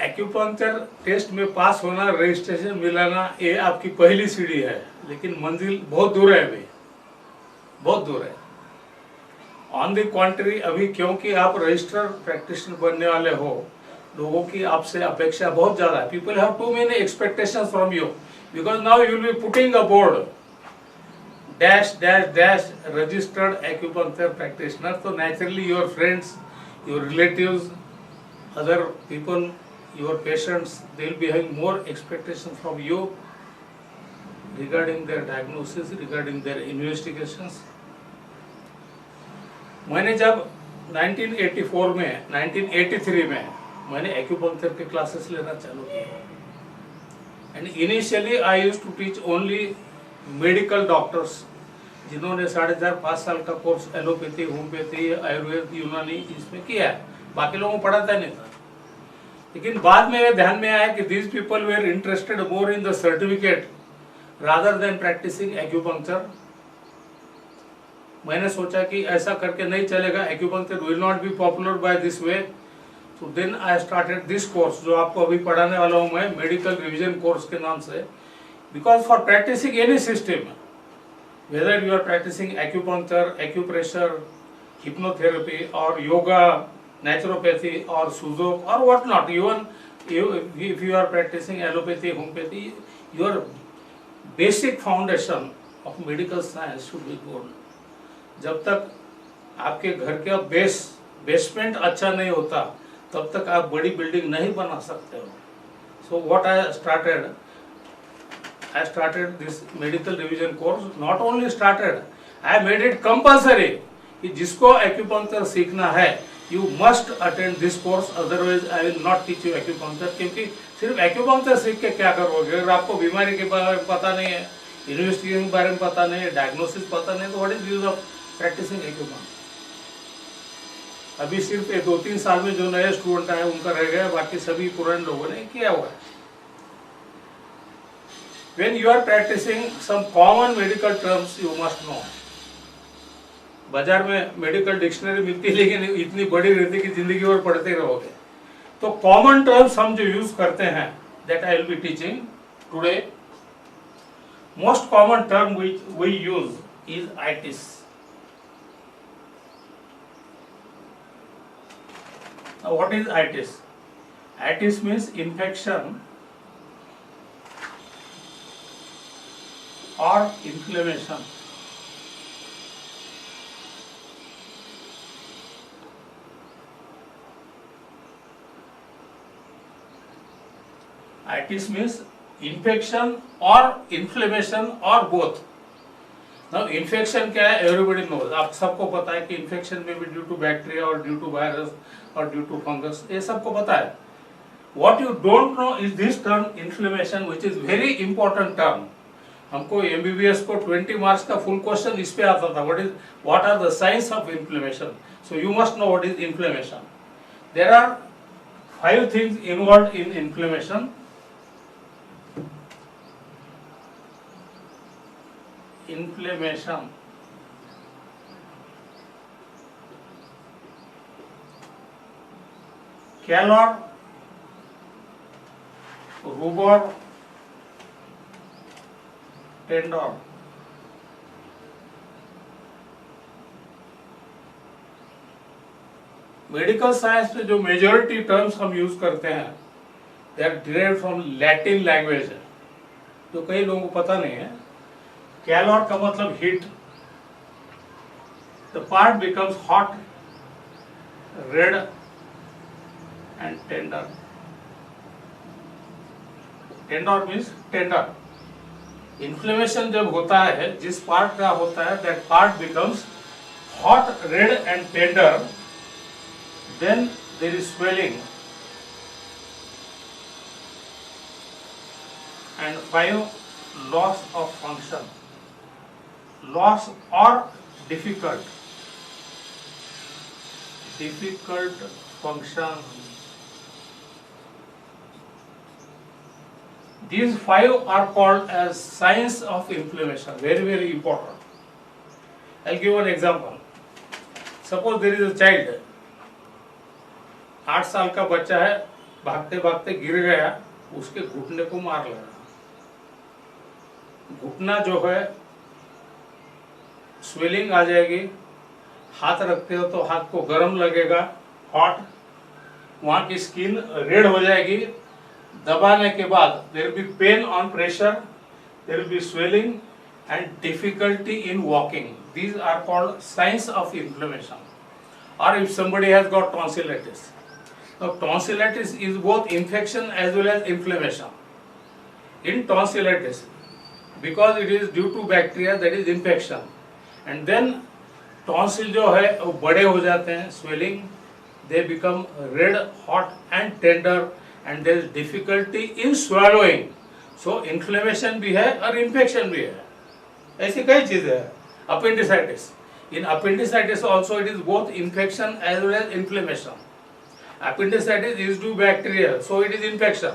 Acupuncture test में पास होना, registration मिलाना, ये आपकी पहली सीढ़ी है, लेकिन मंजिल बहुत दूर है, अभी बहुत दूर है। ऑन द कॉन्ट्री, अभी क्योंकि आप रजिस्टर प्रैक्टिशनर बनने वाले हो, लोगों की आपसे अपेक्षा बहुत ज्यादा है। People have too many expectations from you, because now you will be putting a board dash dash dash registered acupuncture practitioner. तो naturally your friends, your relatives, other people, your patients, they will be having more expectation from you regarding their diagnosis, regarding their investigations. मैंने जब 1984 में 1983 में मैंने acupuncture के classes लेना चालू किया, and initially I used to teach only medical doctors, जिन्होंने 4.5-5 साल का कोर्स एलोपैथी, होम्योपैथी, आयुर्वेद, यूनानी इसमें किया है, बाकी लोगों को पढ़ाता नहीं था। लेकिन बाद में ध्यान में आया कि these people were interested more in the certificate rather than practising acupuncture. मैंने सोचा कि ऐसा करके नहीं चलेगा, acupuncture will not be popular by this way. तो then I started this course, जो आपको अभी पढ़ाने वाला हूं मैं, मेडिकल रिवीजन कोर्स के नाम से। Because for practising any system, whether you are practising acupuncture, acupressure, hypnotherapy or yoga, naturopathy or suzo or what not, even if you are practicing allopathy, homeopathy, your basic foundation of medical science should be good. जब तक आपके घर का basement अच्छा नहीं होता, तब तक आप बड़ी बिल्डिंग नहीं बना सकते हो। So what I started this medical revision course. Not only started, I made it compulsory कि जिसको एक्यूपंक्चर सीखना है, you must attend this course, otherwise I will not teach you acupuncture। क्योंकि सिर्फ एक्यूपंक्चर सीख के क्या करोगे अगर आपको बीमारी के बारे में पता नहीं है, इन्वेस्टिगेशन के बारे में पता नहीं है, डायग्नोसिस पता नहीं, तो what is use of practising acupuncture. अभी सिर्फ 2-3 साल में जो नए स्टूडेंट आए उनका रह गया, बाकी सभी पुराने लोगों ने किया हुआ है। When you are practicing some common medical terms, you must know। बाजार में मेडिकल डिक्शनरी मिलती है, लेकिन इतनी बड़ी रहती है कि जिंदगी भर पढ़ते रहोगे। तो कॉमन टर्म्स हम जो यूज करते हैं, that I will be teaching today. Most common term we use is itis. What is itis? Itis means infection or inflammation। Itis means infection or inflammation or both। Now infection क्या है? Everybody knows, आप सबको पता है कि infection may be due to bacteria or due to virus or due to fungus, ये सबको पता है। What you don't know is this term inflammation, which is very important term। हमको MBBS को 20 मार्क्स का फुल क्वेश्चन इस पे आता था, what are the science of inflammation. So you must know what is inflammation. There are 5 things involve in inflammation. Inflammation calor, rubor, tender. Medical science में जो majority terms हम use करते हैं, they are derived from Latin language, जो कई लोगों को पता नहीं है। कैलोर का मतलब heat, the part becomes hot, red and tender. Tender means tender. Inflammation जब होता है, जिस पार्ट का होता है, that part becomes hot, red and tender, then there is swelling. And 5 loss of function, loss और difficult function. These 5 are called as signs of inflammation, very important। I'll give an example। Suppose there is a child, 8 साल का बच्चा है, भागते भागते गिर गया, उसके घुटने को मार लगा। घुटना जो है स्वेलिंग आ जाएगी, हाथ रखते हो तो हाथ को गर्म लगेगा, हॉट, वहां की स्किन रेड हो जाएगी। दबाने के बाद there will be pain on pressure, there will be swelling and difficulty in walking. These are called signs of inflammation. और if somebody has got tonsillitis, now tonsillitis is both infection as well as inflammation. In tonsillitis, because it is due to bacteria, that is infection, and then tonsil जो है वो बड़े हो जाते हैं, swelling, they become red, hot and tender, and there is difficulty in swallowing. So inflammation भी है और infection भी है। ऐसी कई चीजें हैं। Appendicitis, in appendicitis also it is both infection as well as inflammation. Appendicitis is due to bacteria, so it is infection.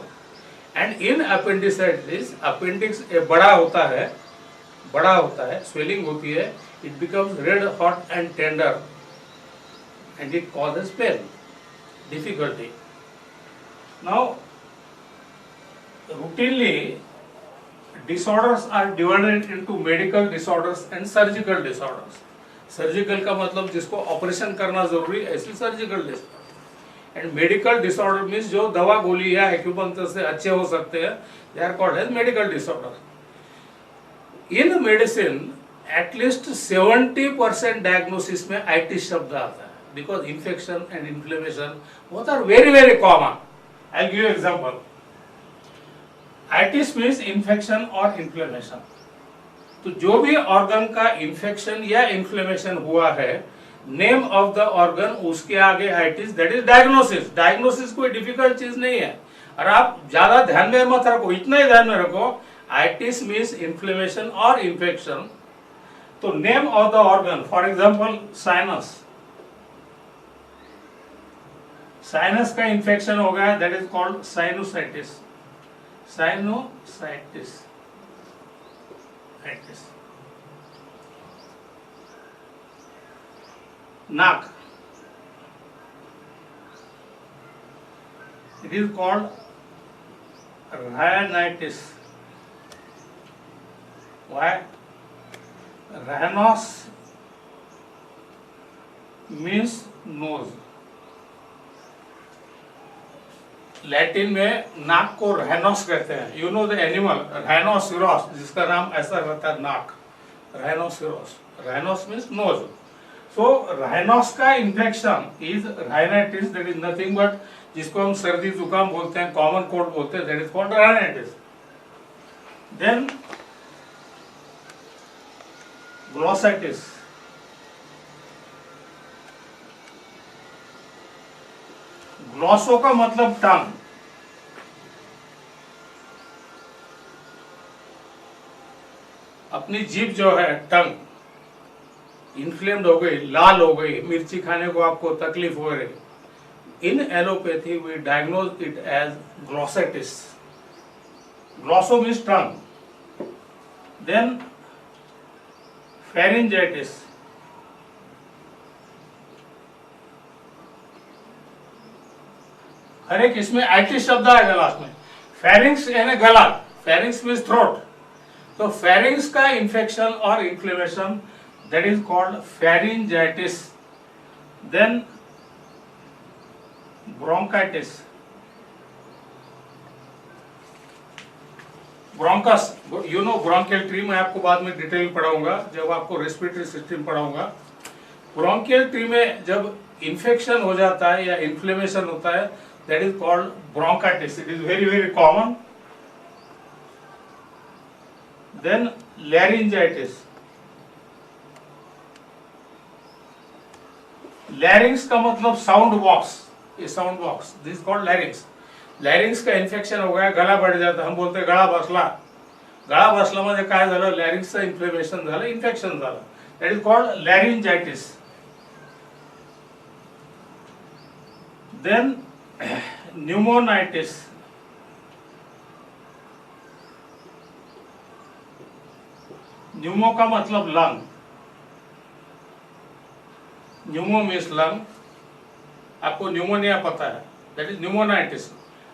And in appendicitis, appendix बड़ा होता है, swelling होती है, it becomes red, hot and tender, and it causes pain, difficulty. Now, routinely disorders are divided into medical disorders and surgical disorders. Surgical का मतलब जिसको operation करना जरूरी, ऐसी surgical disorder. And medical disorder means जो दवा गोली या एक्यूपंक्चर से अच्छे हो सकते हैं, they are called as medical disorder. In medicine at least 70% diagnosis में आइटिस शब्द आता है, because infection and inflammation both are very very common. I will give you example. Itis means infection और इन्फ्लेमेशन। तो जो भी ऑर्गन का इन्फेक्शन या इन्फ्लेमेशन हुआ है, नेम ऑफ द ऑर्गन, उसके आगे itis, that is diagnosis. Diagnosis कोई डिफिकल्ट चीज नहीं है, और आप ज्यादा ध्यान में मत रखो, इतना ही ध्यान में रखो, आइटिस मीन्स इन्फ्लेमेशन और इन्फेक्शन। तो name of the organ, for example sinus, sinus का इन्फेक्शन हो गया, that is called sinusitis. Sinusitis, नाक, it is called rhinitis. Why? Rhinos means nose. Latin में नाक को rhinos कहते हैं। You know the animal rhinoceros, जिसका नाम ऐसा रहता है, नाक, rhinoceros. Rhinos means nose. So rhinos का infection is rhinitis, that is nothing but जिसको हम सर्दी जुकाम बोलते हैं, कॉमन कोल्ड बोलते हैं, that is called rhinitis. Then glossitis, ग्लॉसो का मतलब टंग, अपनी जीभ जो है, टंग इन्फ्लेम्ड हो गई, लाल हो गई, मिर्ची खाने को आपको तकलीफ हो रही। In allopathy we diagnose it as glossitis. Glosso means tongue. Then pharyngitis, हर एक इसमें आइटिस शब्द आएगा लास्ट में। फेरिंग्स यानी गला, फेरिंग्स मीन्स थ्रोट। तो फेरिंग्स का इन्फेक्शन और inflammation, that is called pharyngitis. Then bronchitis, bronchus, you know bronchial tree, मैं आपको बाद में डिटेल पढ़ाऊंगा जब आपको रेस्पिरेटरी सिस्टम पढ़ाऊंगा। ब्रोंकियल ट्री में जब इन्फेक्शन हो जाता है या इन्फ्लेमेशन होता है, that is called bronchitis. It is very very common. Then laryngitis, लैरिंग्स का मतलब साउंड बॉक्स, ये sound box, this is called लैरिंग्स। लैरिंग्स का इन्फेक्शन हो गया, गला बढ़ जाता, हम बोलते गळा बसला, गळा बसल्यामध्ये काय झालं, लॅरिंग्सचं इन्फ्लेमेशन झालं, इन्फेक्शन झालं, that is called laryngitis. Then pneumonitis, pneumo का मतलब लंग, न्यूमो मीन्स लंग, आपको न्यूमोनिया पता है, that is pneumonitis.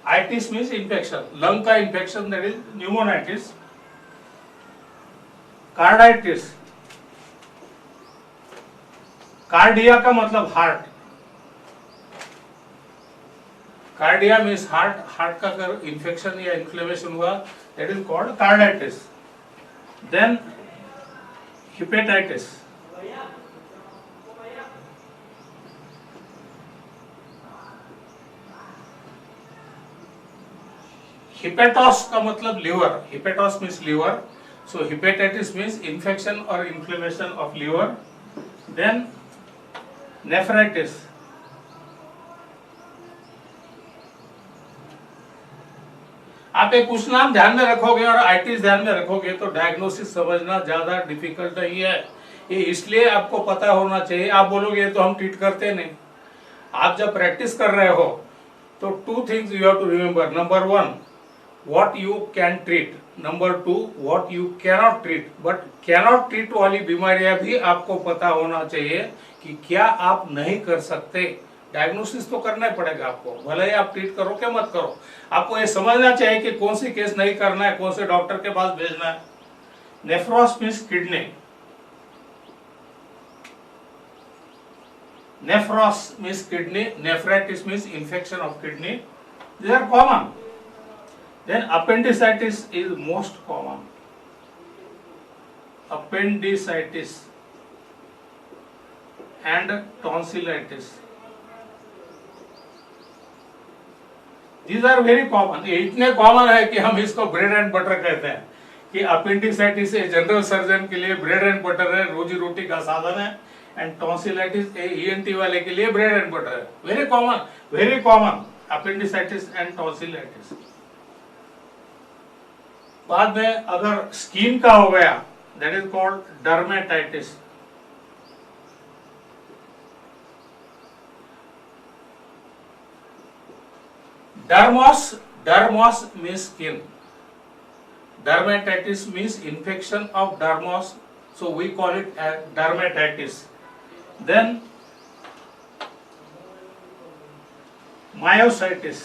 itis means infection, lung का infection, that is pneumonitis. Carditis, cardia का मतलब heart, cardia means heart, heart का अगर इंफेक्शन या इन्फ्लेमेशन हुआ that is called carditis. Then hepatitis, hepatos का मतलब liver, hepatos means liver. So hepatitis means infection or inflammation of liver. Then nephritis, आप एक कुछ नाम ध्यान में रखोगे और आइटिस ध्यान में रखोगे तो डायग्नोसिस समझना ज्यादा डिफिकल्ट नहीं है. ये इसलिए आपको पता होना चाहिए. आप बोलोगे तो हम ट्रीट करते नहीं. आप जब प्रैक्टिस कर रहे हो तो two things you have to remember. Number one, what you can treat. Number two, what you cannot treat. But cannot treat वाली बीमारियां भी आपको पता होना चाहिए कि क्या आप नहीं कर सकते. डायग्नोसिस तो करना ही पड़ेगा आपको, भले ही आप ट्रीट करो क्या मत करो. आपको ये समझना चाहिए कि कौन सी केस नहीं करना है, कौन से डॉक्टर के पास भेजना है. Nephros means kidney, nephros means kidney, nephritis means infection of kidney. These are common. Then appendicitis is most common. Appendicitis and tonsillitis. These are very common. ये इतने कॉमन है कि हम इसको ब्रेड एंड बटर कहते हैं कि अपेंडिसाइटिस जनरल सर्जन के लिए ब्रेड एंड बटर है, रोजी रोटी का साधन है. एंड टॉन्सिलाइटिस ईएनटी वाले के लिए ब्रेड एंड बटर है. Very common appendicitis and tonsillitis. बाद में अगर स्किन का हो गया that is called dermatitis. Dermos means skin. Dermatitis means infection of dermos, so we call it as dermatitis. Then myositis.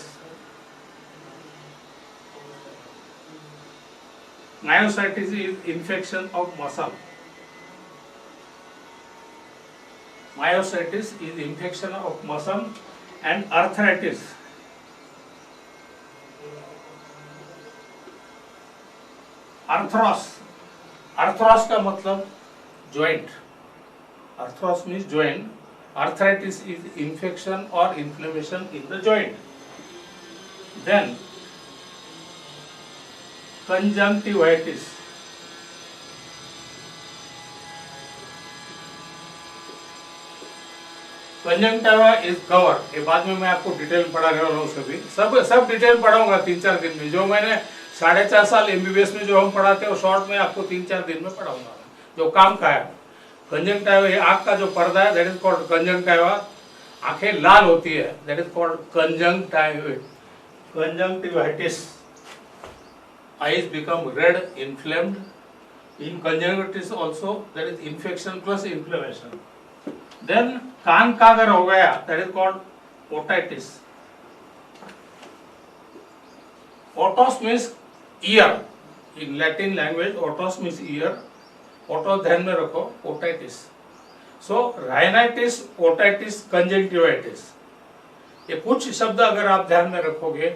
Myositis is infection of muscle. Myositis is infection of muscle. And arthritis. Arthros का मतलब joint. Arthros means joint. Arthritis is infection or inflammation in the joint. Then conjunctivitis. Conjunctiva is cover. ये बाद में मैं आपको detail पढ़ाने वाला हूँ. सब डिटेल पढ़ाऊंगा 3-4 दिन में. जो मैंने 4.5 साल एमबीबीएस में जो हम पढ़ाते हैं वो शॉर्ट में आपको 3-4 दिन में पढ़ाऊंगा. जो काम का है कंजंक्टिवा, ये आँख का जो पर्दा है दैट इज कॉल्ड कंजंक्टिवा. आंखें लाल होती है that is called conjunctivitis. Eyes become red, inflamed. In conjunctivitis also that is infection plus inflammation. Then कान का अगर हो गया that is called otitis. Otos means ear. In Latin language otos means ear. Otos ध्यान में रखो. otitis. So rhinitis, otitis, conjunctivitis. ये कुछ शब्द अगर आप ध्यान में रखोगे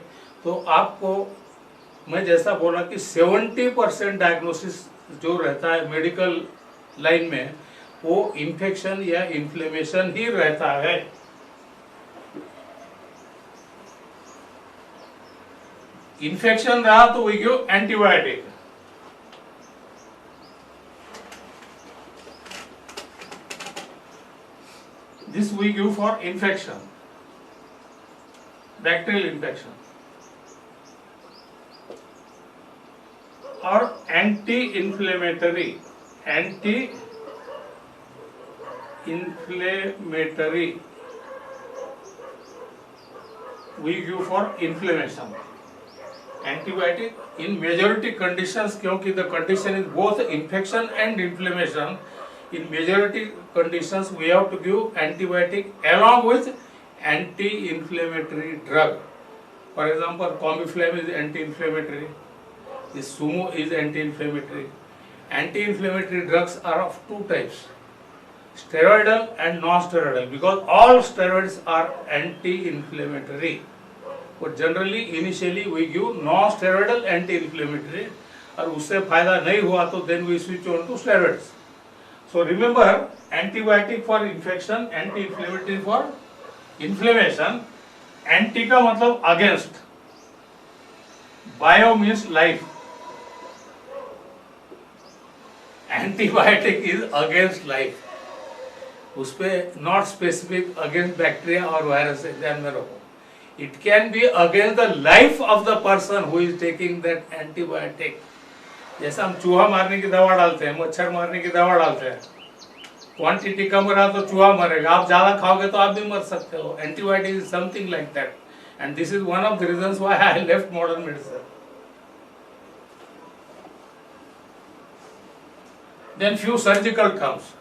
तो आपको मैं जैसा बोला कि 70% डायग्नोसिस जो रहता है मेडिकल लाइन में वो इन्फेक्शन या इन्फ्लेमेशन ही रहता है. इन्फेक्शन रहा तो we give antibiotic. This we give for infection, bacterial infection. और anti inflammatory we give for inflammation. Antibiotic in majority conditions, क्योंकि the condition is both infection and inflammation. In majority conditions we have to give antibiotic along with anti inflammatory drug. For example, Comiflam is anti-inflammatory. This Sumo is anti-inflammatory. Anti-inflammatory drugs are of two types, steroidal and non-steroidal, because all steroids are anti-inflammatory. But generally, initially we give non-steroidal anti-inflammatory, और उससे फायदा नहीं हुआ तो then we switch on to steroids. So remember, antibiotic for infection, anti-inflammatory for inflammation. Anti का मतलब against, bio means life. Antibiotic is against life. उसपे not specific against bacteria और virus है, ध्यान में रखो. It can be against the life of the person who is taking that antibiotic. जैसा हम चूहा मारने की दवा डालते हैं, मच्छर मारने की दवा डालते हैं, क्वांटिटी कम रहा तो चूहा मरेगा, आप ज्यादा खाओगे तो आप भी मर सकते हो. Antibiotic is something like that, and this is one of the reasons why I left modern medicine. Then few surgical terms.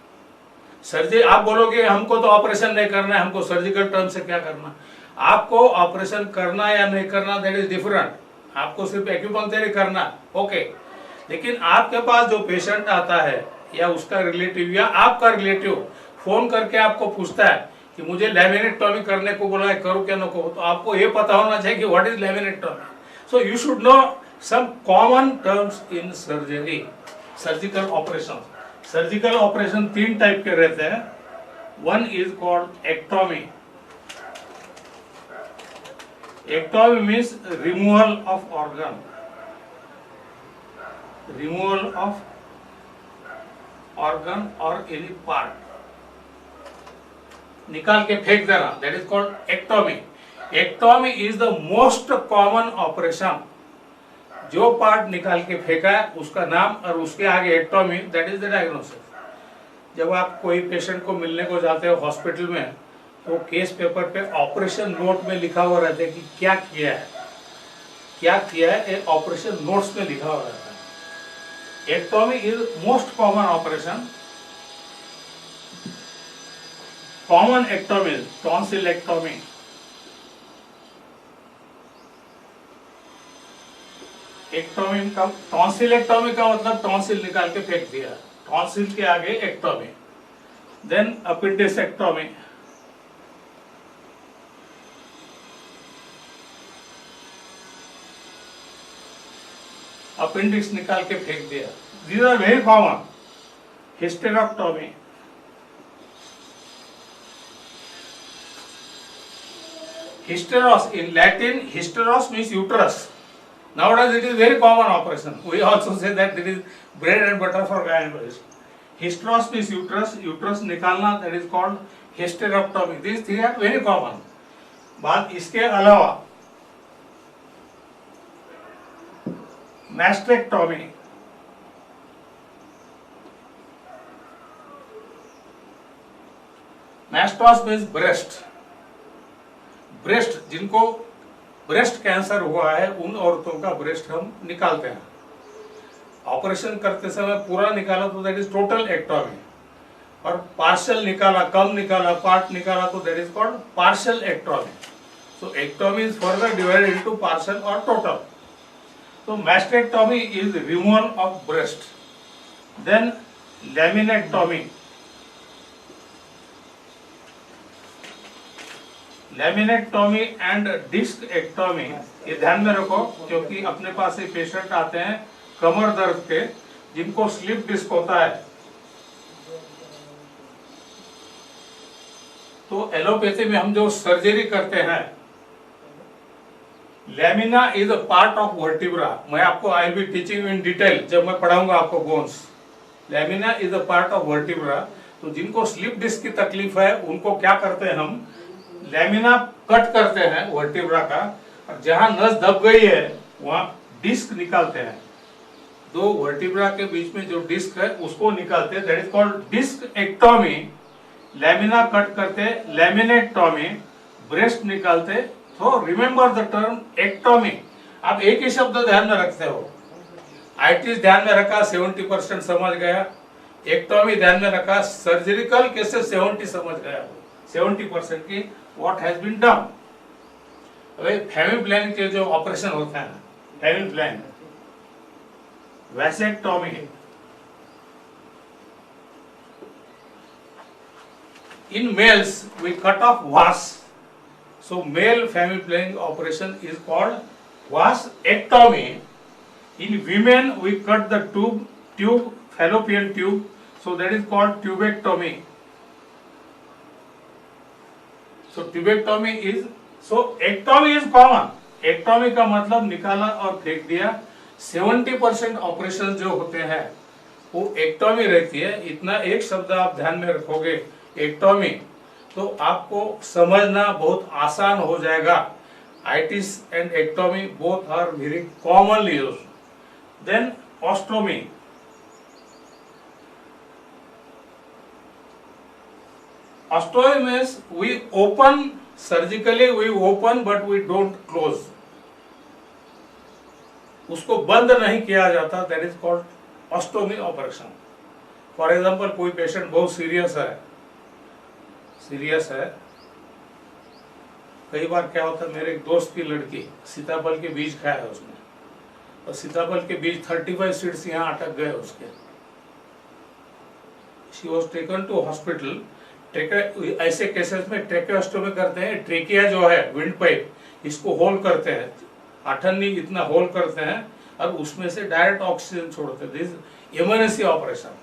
Surgery, आप बोलोगे हमको तो ऑपरेशन नहीं करना है, हमको सर्जिकल टर्म से क्या करना. आपको ऑपरेशन करना या नहीं करना दैट इज डिफरेंट. आपको सिर्फ एक्यूपंक्चर करना, ओके. लेकिन आपके पास जो पेशेंट आता है या उसका रिलेटिव या आपका रिलेटिव फोन करके आपको पूछता है कि मुझे लैमिनेक्टॉमी करने को बोला है, करूं क्या न करूं, तो आपको ये पता होना चाहिए कि what is laminectomy. So you should know some common terms in surgery, surgical operation. Surgical operation तीन टाइप के रहते हैं. One is called ectomy. Ectomy means removal of organ, removal of organ or any part, निकाल के फेंक देना, that is called ectomy. Ectomy is the most common operation. जो part निकाल के फेंका है उसका नाम और उसके आगे ectomy, that is the diagnosis. जब आप कोई पेशेंट को मिलने को जाते हो हॉस्पिटल में, तो केस पेपर पे ऑपरेशन नोट में लिखा हुआ रहता है कि क्या किया है, क्या किया है, ये ऑपरेशन नोट्स में लिखा हुआ रहता है. Ectomy is most common operation. Common ectomy, tonsillectomy. Ectomy का, tonsillectomy का मतलब टॉन्सिल निकाल के फेंक दिया, टॉन्सिल के आगे ectomy. Then appendicectomy. अपेंडिक्स निकाल के फेंक दिया. These are very common. Hysterectomy. Hysteros, in Latin, hysteros means uterus. Nowadays it is very common operation. We also say that it is bread and butter for gynecologists. Hysteros means uterus. Uterus निकालना, that is called hysterectomy. These three are very common. बात इसके अलावा mastectomy. Mastos means breast. Breast, जिनको breast cancer हुआ है उन औरतों का ब्रेस्ट हम निकालते हैं. ऑपरेशन करते समय पूरा निकाला तो दैट इज टोटल एक्टोमी, और पार्शियल निकाला, कम निकाला, पार्ट निकाला तो that is called partial ectomy. So ectomy is further divided into partial और total. So mastectomy is removal of breast. Then laminectomy. Laminectomy and discectomy, ये ध्यान में रखो क्योंकि अपने पास एक पेशेंट आते हैं कमर दर्द के, जिनको स्लिप डिस्क होता है. तो एलोपैथी में हम जो सर्जरी करते हैं, lamina is a part of vertebra. मैं आपको आई will be teaching in detail जब मैं पढ़ाऊंगा आपको bones. Lamina is a part of vertebra. तो जिनको स्लिप डिस्क की तकलीफ है उनको क्या करते हैं, हम लैमिना कट करते हैं वर्टिब्रा का, और जहां नस दब गई है वहां डिस्क निकालते हैं. दो वर्टिब्रा के बीच में जो डिस्क है उसको निकालते हैं, that is called discectomy. Lamina cut करते, लैमिनेक्टोमी, ब्रेस्ट निकालते. So remember the term ectomy. आप एक ही शब्द ध्यान में रखते हो. आईटी ध्यान में रखा, 70% समझ गया. एक्टोमी ध्यान में रखा, सर्जिकल केसेस 70 समझ गया. 70% की व्हाट हैज बीन डन. अभी फैमिली प्लानिंग के जो ऑपरेशन होते हैं, family plan, vasectomy, in males we cut off vas, so male family planning operation is called vasectomy. In women we cut the tube fallopian tube, so that is called tubectomy. So tubectomy is, so ectomy is common. ectomy का मतलब निकाला और फेंक दिया। 70% operation जो होते हैं वो एक्टोमी रहती है। इतना एक शब्द आप ध्यान में रखोगे, एक्टोमी, तो आपको समझना बहुत आसान हो जाएगा। Itis and ectomy both are very commonly used. Then ostomy, ostomy means we open surgically, we open but we don't close, उसको बंद नहीं किया जाता, that is called ostomy operation. For example कोई पेशेंट बहुत सीरियस है, कई बार क्या होता है, मेरे एक दोस्त की लड़की सीताफल के बीज खाया है उसने, और सीताफल के बीज 35 सीड्स यहाँ अटक गए उसके। She was taken to hospital. ऐसे केसेस में ट्रेकेओस्टोमी करते हैं। ट्रेकिया जो है विंड पाइप, इसको होल करते हैं, अठन्नी इतना होल करते हैं और उसमें से डायरेक्ट ऑक्सीजन छोड़ते हैं। This emergency operation.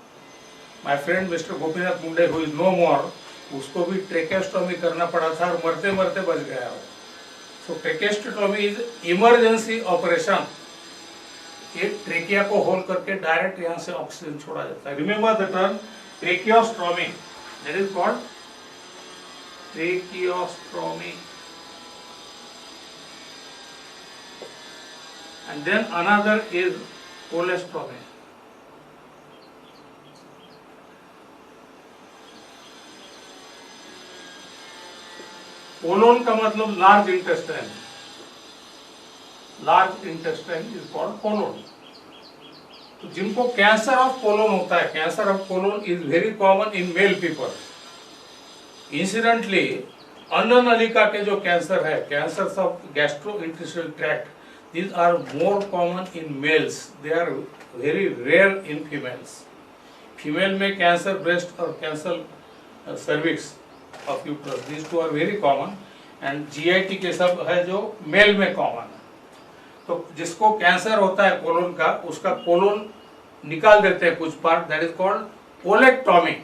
My friend mister Gopinath Munde who is no more, उसको भी ट्रेकेस्टोमी करना पड़ा था और मरते मरते बच गया वो। So tracheostomy is emergency operation. एक ट्रेकिया को होल करके डायरेक्ट यहाँ से ऑक्सीजन छोड़ा जाता है। Remember the term tracheostomy, that is called tracheostomy. And then another is colostomy. Colon का मतलब large intestine, large intestine is called colon. तो जिनको कैंसर ऑफ कोलोन होता है, cancer of colon is very common in male people. Incidentally अन्न नलिका के जो कैंसर है, cancer of gastrointestinal tract, these are more common in males, they are very rare in females. Female में cancer breast और cancer cervix of uterus, these two are very common, and GIT के सब है जो mail में common है। तो जिसको कैंसर होता है कोलोन का, उसका कोलोन निकाल देते हैं कुछ part, that is called colectomy.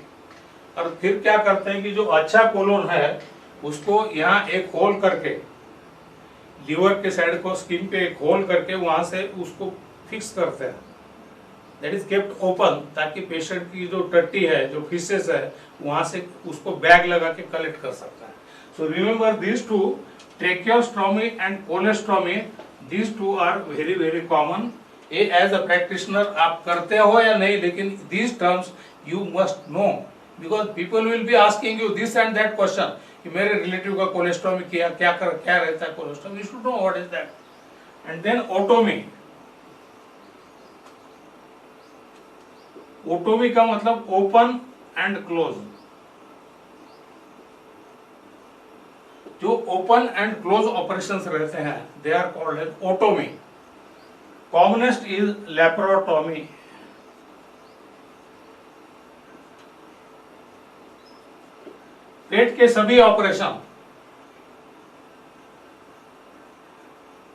और फिर क्या करते हैं कि जो अच्छा कोलोन है उसको यहाँ एक होल करके, लीवर के साइड को स्किन पे एक होल करके वहां से उसको फिक्स करते हैं, दैट इज केप्ट ओपन, ताकि पेशेंट की जो टट्टी है, जो फिशेस है, वहां से उसको बैग लगा के कलेक्ट कर सकता है। So remember this two, tracheostomy and colostomy, this two are very very common. ये एज अ प्रैक्टिशनर आप करते हो या नहीं, लेकिन these terms you must know, because people will be asking you this and that question कि मेरे relative का कोलेस्टोमी किया, क्या रहता है कोलेस्टोमी, you should know what is that. And then ओटोमी। Otomy का मतलब ओपन एंड क्लोज। जो ओपन एंड क्लोज ऑपरेशंस रहते हैं, they are called as otomy. Commonest is laparotomy. पेट के सभी ऑपरेशन,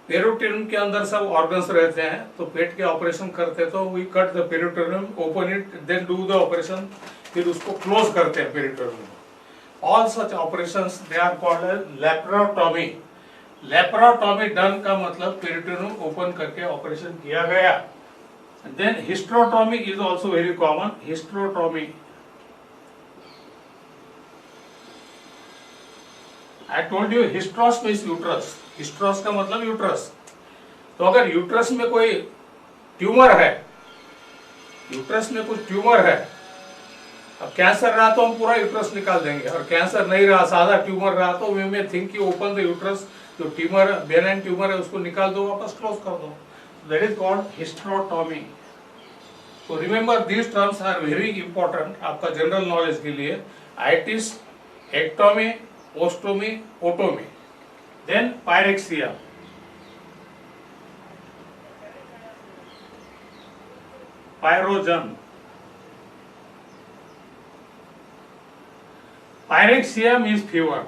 पेरिटोनियम के अंदर सब ऑर्गन्स रहते हैं, तो पेट के ऑपरेशन करते तो we cut the peritoneum, open it, then do the operation, फिर उसको क्लोज करते हैं peritoneum. All such operations they are called laparotomy. Laparotomy done का मतलब पेरिटोनियम ओपन करके ऑपरेशन किया गया। Then hysterotomy is also very common. Hysterotomy, I told you hysteros means uterus. Hysteros का मतलब यूट्रस। तो अगर यूट्रस में कोई ट्यूमर है, यूट्रस में कुछ ट्यूमर है, अब कैंसर रहा तो हम पूरा यूट्रस निकाल देंगे, और कैंसर नहीं रहा, सादा ट्यूमर रहा, तो we may think you open the uterus, जो ट्यूमर बेनाइन ट्यूमर है उसको निकाल दो, वापस क्लोज कर दो, दैट इज कॉल्ड हिस्टेरोटोमी। तो remember these terms are very important आपका जनरल नॉलेज के लिए। Itis, ectomy, ostomy, otomy. Then pyrexia, pyrogen, pyrexia means fever.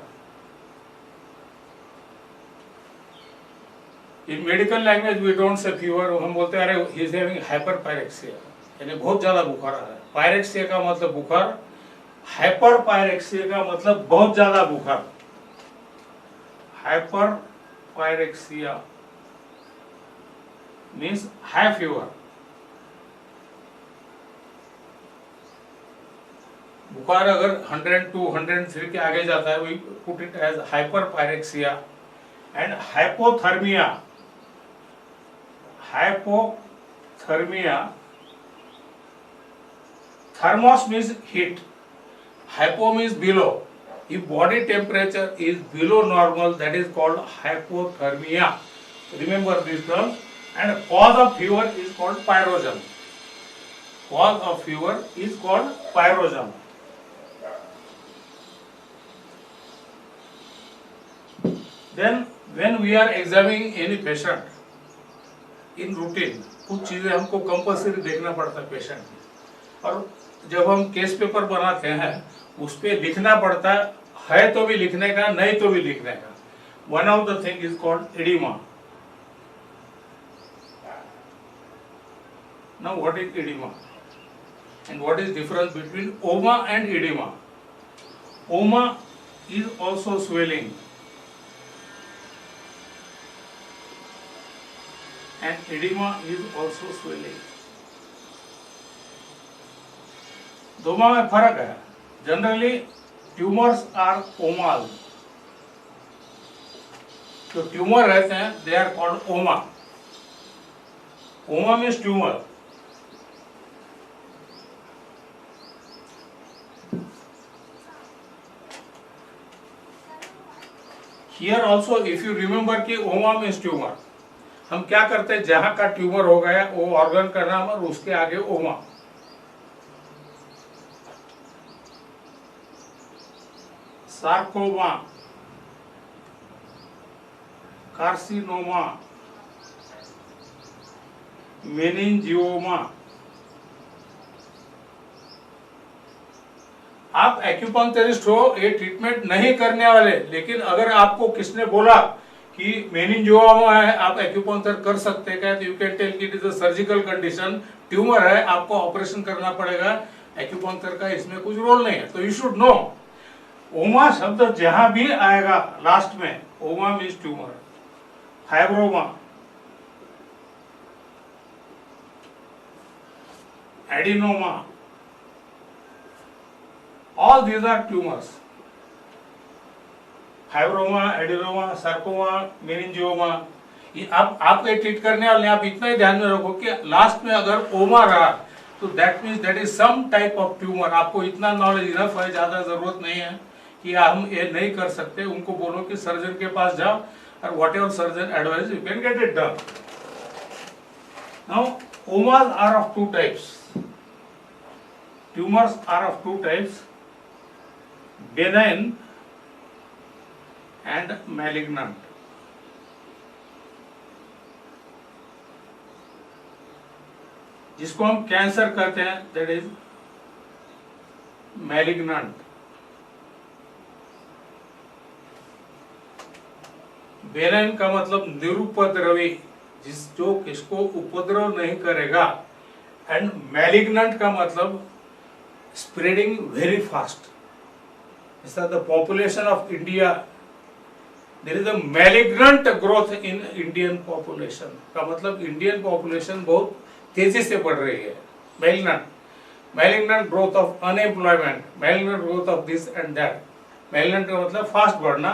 In medical language we don't say fever, हम बोलते हैं अरे he is having hyperpyrexia, यानी बहुत ज्यादा बुखार आ रहा है। पायरेक्सिया का मतलब बुखार, हाइपर पायरेक्सिया का मतलब बहुत ज्यादा बुखार। Hyperpyrexia means high fever. बुखार अगर 102, 103 के आगे जाता है, we put it as hyperpyrexia. And hypothermia, hypothermia, thermos means heat, hypo means below. If body temperature is below normal, that is called hypothermia. Remember this term. And cause of fever is called pyrogen. Cause of fever is called pyrogen. Then when we are examining any patient in routine, कुछ चीजें हमको compulsory देखना पड़ता है patient की, और जब हम केस पेपर बनाते हैं उस पे लिखना पड़ता है तो भी लिखने का, नहीं तो भी लिखने का। One of the thing is called oedema. Now what is oedema and what is difference between ओमा एंड एडिमा? ओमा is also swelling and edema is also swelling. दोनों में फर्क है। जनरली ट्यूमर्स आर ओमाल, जो ट्यूमर रहते हैं दे आर कॉल्ड ओमा। ओमा means tumour. Here also if you remember कि ओमा मीन्स ट्यूमर, हम क्या करते हैं, जहां का ट्यूमर हो गया वो ऑर्गन का नाम और उसके आगे ओमा। Sarcoma, carcinoma, meningioma. आप एक्यूपंक्चरिस्ट हो, ये ट्रीटमेंट नहीं करने वाले, लेकिन अगर आपको किसने बोला कि मेनिंजियोमा है, आप एक्यूपंक्चर कर सकते हैं, तो यू कैन टेल कि it is a surgical condition, tumour है, आपको ऑपरेशन करना पड़ेगा, एक्यूपंक्चर का इसमें कुछ रोल नहीं है। तो यू शुड नो ओमा शब्द जहां भी आएगा लास्ट में, oma means tumour. Fibroma, adenoma, all these are tumours. Fibroma, adenoma, sarcoma, meningioma, ये आप ये ट्रीट करने वाले, आप इतना ही ध्यान में रखो कि लास्ट में अगर ओमा रहा तो that means that is some type of tumour. आपको इतना नॉलेज इनफ है, ज्यादा जरूरत नहीं है कि हम ये नहीं कर सकते। उनको बोलो कि सर्जन के पास जाओ और whatever surgeon advise you can get it done. Now omas are of two types, tumours are of two types, benign and malignant. जिसको हम कैंसर कहते हैं दैट इज मैलिग्नेंट। बेनाइन का मतलब निरुपद्रवी, जो किसको उपद्रव नहीं करेगा, एंड मैलिग्नेंट का मतलब spreading very fast. The population of India, there is a malignant growth in Indian population। का मतलब इंडियन पॉपुलेशन बहुत तेजी से बढ़ रही है। Malignant growth of unemployment, malignant growth of this and that. Malignant का मतलब फास्ट बढ़ना,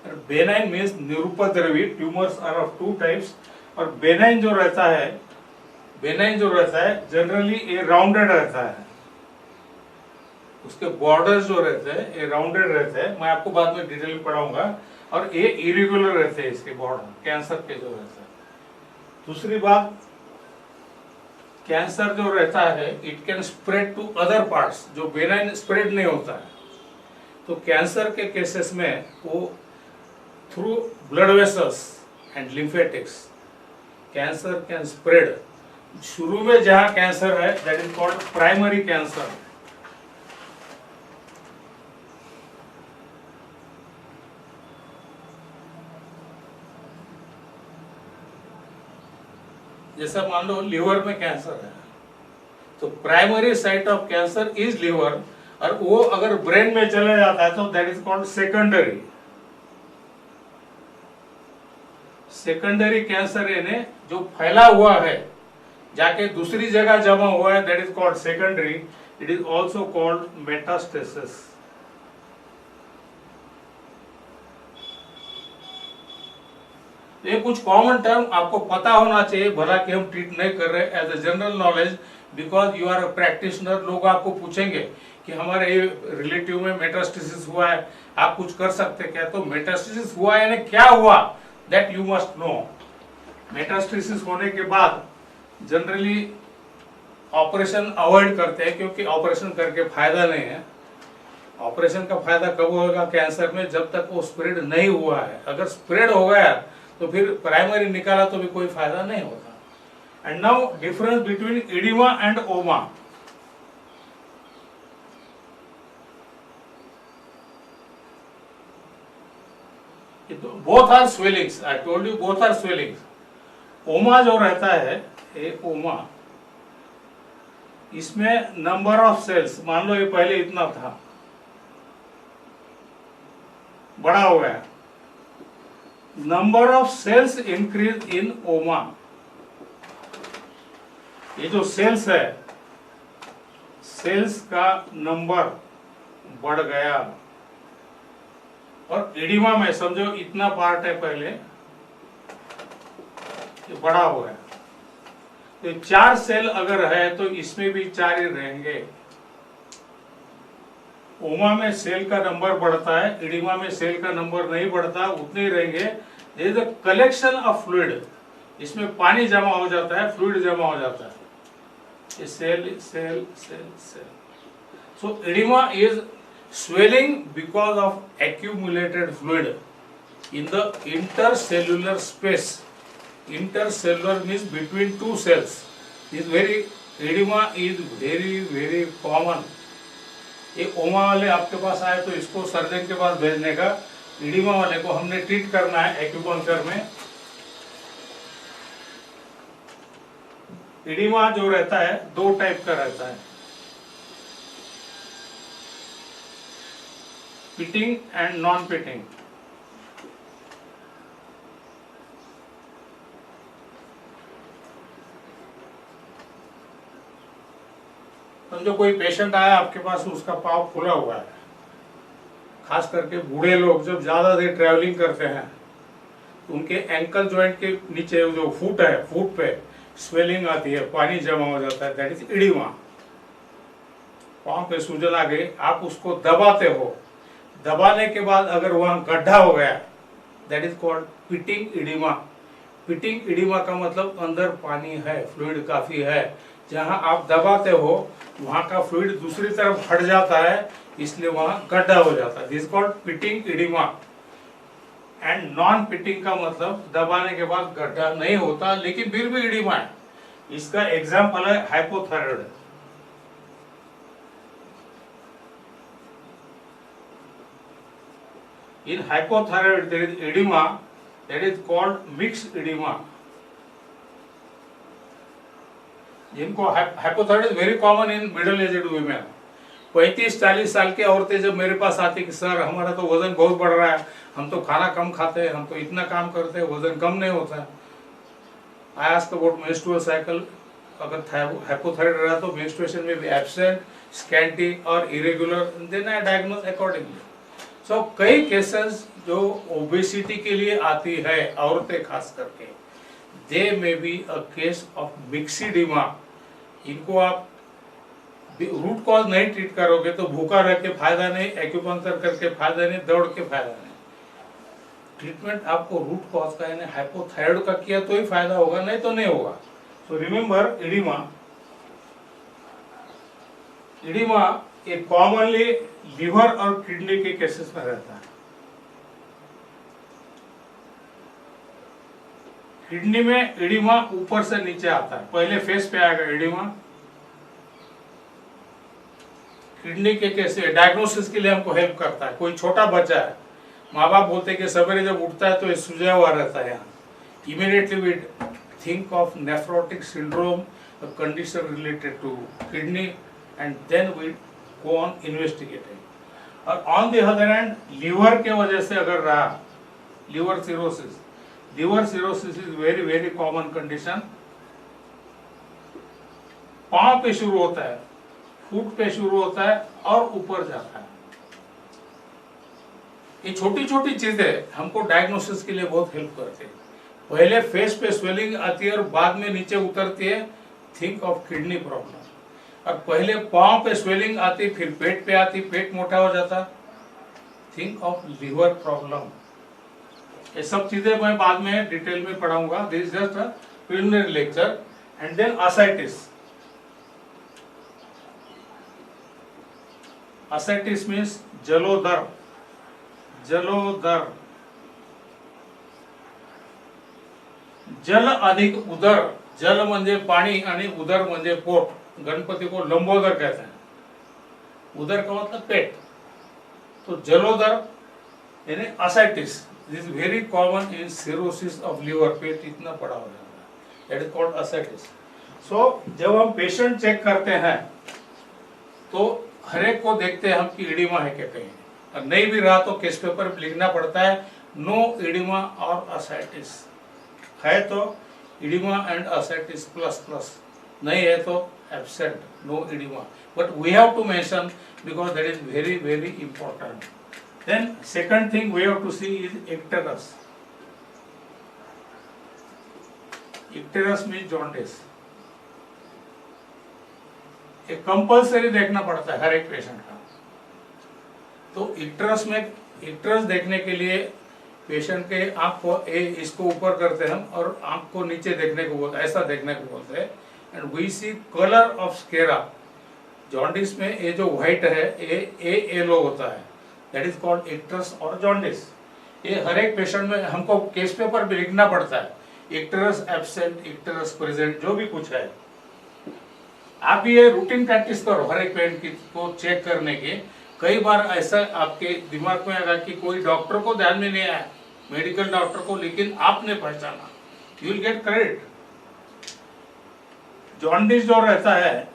और बेनाइन मीन्स निरुपद्रवी। Tumours are of two types, और बेनाइन जो रहता है जनरली ये राउंडेड रहता है, उसके बॉर्डर्स जो रहते हैं ये राउंडेड रहते हैं। मैं आपको बाद में डिटेल में पढ़ाऊंगा। और ये इरेगुलर रहते हैं इसके बॉर्डर, कैंसर के जो रहते हैं। दूसरी बात, कैंसर जो रहता है it can spread to other parts, जो बेनाइन स्प्रेड नहीं होता है। तो कैंसर के केसेस में वो through blood vessels and lymphatics, cancer can spread. शुरू में जहाँ कैंसर है that is called primary cancer. जैसा मान लो लिवर में कैंसर है तो primary site of cancer is liver, और वो अगर ब्रेन में चला जाता है तो that is called secondary. Secondary cancer यानी जो फैला हुआ है जाके दूसरी जगह जमा हुआ है, that is called secondary. It is also called metastasis. ये कुछ कॉमन टर्म आपको पता होना चाहिए, भला कि हम ट्रीट नहीं कर रहे, as a general knowledge, because you are a practitioner. लोग आपको पूछेंगे कि हमारे ये रिलेटिव में मेटास्टेसिस हुआ है, आप कुछ कर सकते क्या? तो मेटास्टेसिस हुआ यानी क्या हुआ, that you must no. Metastasis होने के बाद जनरली ऑपरेशन अवॉइड करते हैं, क्योंकि ऑपरेशन करके फायदा नहीं है. ऑपरेशन का फायदा कब होगा कैंसर में? जब तक वो स्प्रेड नहीं हुआ है. अगर स्प्रेड हो गया तो फिर प्राइमरी निकाला तो भी कोई फायदा नहीं होता. And now difference between oedema and oma. Both are swellings. I told you both are swellings. Oma जो रहता है, ये ओमा, इसमें नंबर ऑफ सेल्स, मान लो ये पहले इतना था, बड़ा हो गया. Number of cells increase in oma. ये जो सेल्स है, सेल्स का नंबर बढ़ गया. और एडिमा में समझो इतना पार्ट है, पहले ये बड़ा हो गया. तो 4 सेल अगर है तो इसमें भी 4 ही रहेंगे. ओमा में सेल का नंबर बढ़ता है, एडिमा में सेल का नंबर नहीं बढ़ता, उतने ही रहेंगे. There is a collection of fluid. इसमें पानी जमा हो जाता है, फ्लूइड जमा हो जाता है. ये cell cell cell cell. So oedema is swelling because of accumulated fluid in the intercellular space. Intercellular means between 2 cells. Edema is very common. ये ओमा वाले आपके पास आए तो इसको सर्जन के पास भेजने का. एडिमा वाले को हमने ट्रीट करना है एक्यूपंक्चर में. एडिमा जो रहता है 2 टाइप का रहता है, पिटिंग एंड नॉन पिटिंग. समझो कोई पेशेंट आया आपके पास, उसका पाँव फूला हुआ है. खास करके बूढ़े लोग जब ज्यादा देर ट्रैवलिंग करते हैं तो उनके एंकल जॉइंट के नीचे जो फुट है, फुट पे स्वेलिंग आती है, पानी जमा हो जाता है, दैट इज एडिमा. पाँव पे सूजन आ गई, आप उसको दबाते हो, दबाने के बाद अगर वहां गड्ढा हो गया, that is called pitting oedema. Pitting oedema का मतलब अंदर पानी है, फ्लूइड काफी है. जहां आप दबाते हो वहां का फ्लूइड दूसरी तरफ हट जाता है, इसलिए वहां गड्ढा हो जाता है. This called pitting oedema. And non pitting का मतलब दबाने के बाद गड्ढा नहीं होता लेकिन फिर भी एडिमा है. इसका एग्जाम्पल है hypothyroid. In hypothyroid there is edema, that is called mixed edema. जिनको hypothyroid is very common in middle aged women. 35-40 साल की औरतें जब मेरे पास आती कि सर हमारा तो वजन बहुत बढ़ रहा है, हम तो खाना कम खाते हैं, हम तो इतना काम करते हैं, वजन कम नहीं होता है. I ask about menstrual cycle. अगर हाइपोथायराइड रहा तो मेंस्ट्रुएशन में भी एब्सेंट, स्कैंटी और irregular, then I diagnose accordingly. So कई केसेस जो ओबेसिटी के लिए आती है, औरतें खास करके, they may be a case of myxoedema. इनको आप रूट कॉज नहीं ट्रीट करोगे तो भूखा रह के फायदा नहीं, एक्यूपंक्चर करके फायदा नहीं, दौड़ के फायदा नहीं. ट्रीटमेंट आपको रूट कॉज का यानी हाइपोथायराइड का किया तो ही फायदा होगा, नहीं तो नहीं होगा. So remember oedema. एडिमा ये कॉमनली लिवर और किडनी के केसेस में रहता है. किडनी में एडिमा ऊपर से नीचे आता है, पहले फेस पे आएगा एडिमा। किडनी के कैसे डायग्नोसिस के लिए हमको हेल्प करता है। कोई छोटा बच्चा है, माँ बाप बोलते हैं कि सवेरे जब उठता है तो ये सूजा हुआ रहता है यहाँ, immediately we think of nephrotic syndrome, condition related to kidney, and then we go on investigating. और on the other hand liver के वजह से अगर रहा, liver cirrhosis, liver cirrhosis is very very common condition. पांव पे शुरू होता है, फुट पे शुरू होता है और ऊपर जाता है। ये छोटी छोटी चीजें हमको डायग्नोसिस के लिए बहुत हेल्प करती है। पहले फेस पे स्वेलिंग आती है और बाद में नीचे उतरती है, थिंक ऑफ किडनी प्रॉब्लम। और पहले पांव पे स्वेलिंग आती, फिर पेट पे आती, पेट मोटा हो जाता, थिंक ऑफ लीवर प्रॉब्लम। ये सब चीजें मैं बाद में डिटेल में पढ़ाऊंगा। This is just a preliminary lecture. And then ascites. ascites मीन्स जलोदर, जलोदर, जल अधिक उदर, जल म्हणजे पाणी आणि उदर म्हणजे पोट। गणपति को लंबोदर कहते हैं, उदर का मतलब पेट। तो जलोदर यानी ascites, this is very common in cirrhosis of liver. पेट इतना बड़ा हो जाता है, that is called ascites। So जब हम पेशेंट चेक करते हैं तो हर एक को देखते हैं हम कि एडिमा है क्या कहीं, और नहीं भी रहा तो केस पेपर पे लिखना पड़ता है नो एडिमा और ascites। है तो oedema and ascites plus plus, नहीं है तो absent, no oedema. But we have to mention because that is very very important. Then second thing we have to see is icterus। icterus means jaundice. ये compulsory देखना पड़ता है हर एक patient का। तो icterus में, icterus देखने के लिए पेशेंट के आंख को इसको ऊपर करते हैं हम और आंख को नीचे देखने को बोलते हैं, ऐसा देखने को बोलते हैं। And we see colour of sclera. Jaundice में ये जो व्हाइट है ये येलो होता है, दैट इज कॉल्ड icterus और जॉन्डिस। ये हर एक पेशेंट में हमको केस पेपर पे लिखना पड़ता है, icterus एब्सेंट, icterus प्रेजेंट, जो भी कुछ है। आप ये रूटीन प्रैक्टिस करो हर एक पेशेंट को चेक करने की। कई बार ऐसा आपके दिमाग में आएगा कि कोई डॉक्टर को ध्यान में नहीं आया, मेडिकल डॉक्टर को, लेकिन आपने पहचाना, you will get credit. Jaundice जो रहता है,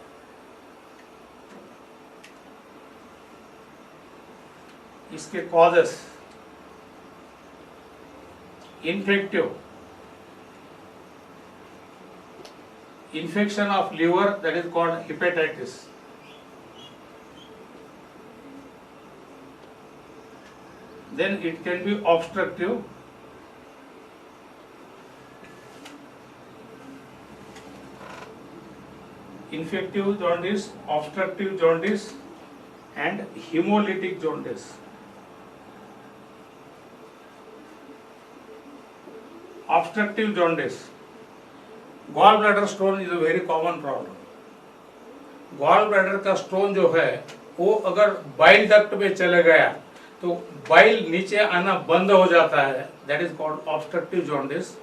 इसके causes infective, infection of liver, that is called hepatitis. Then it can be obstructive, infective jaundice, obstructive jaundice, and hemolytic jaundice. Obstructive jaundice, gall bladder stone is a very common problem. Gall bladder का stone जो है वो अगर bile duct में चले गया तो bile नीचे आना बंद हो जाता है, that is called obstructive jaundice.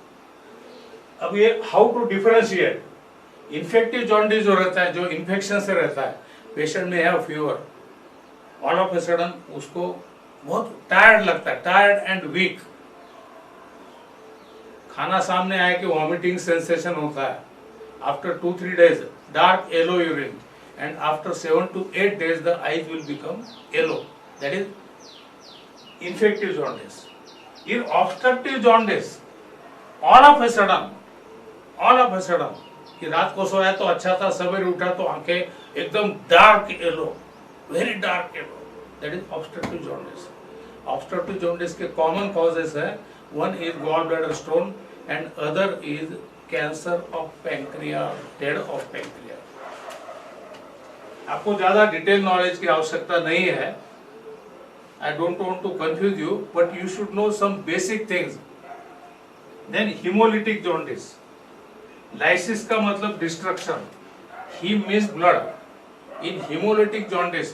अब ये how to differentiate, infective jaundice जो रहता है, जो इन्फेक्शन से रहता है, पेशेंट में have fever, all of a sudden उसको बहुत टायर्ड लगता है, टायर्ड एंड वीक। खाना सामने आए कि वॉमिटिंग सेंसेशन होता है। After 2-3 days dark yellow urine, and after 7 to 8 days the eyes will become yellow, that is infective jaundice. In obstructive jaundice all of a sudden कि रात को सोया तो अच्छा था, सवेरे उठा तो आंखें एकदम dark yellow, very dark yellow, that is obstructive jaundice. Obstructive jaundice के कॉमन कॉजेस है, one is gallbladder stone and other is cancer of pancreas, head of pancreas। आपको ज्यादा डिटेल नॉलेज की आवश्यकता नहीं है, I don't want to confuse you, but you should know some basic things। Then hemolytic jaundice, lysis का मतलब destruction, hem means blood। in hemolytic jaundice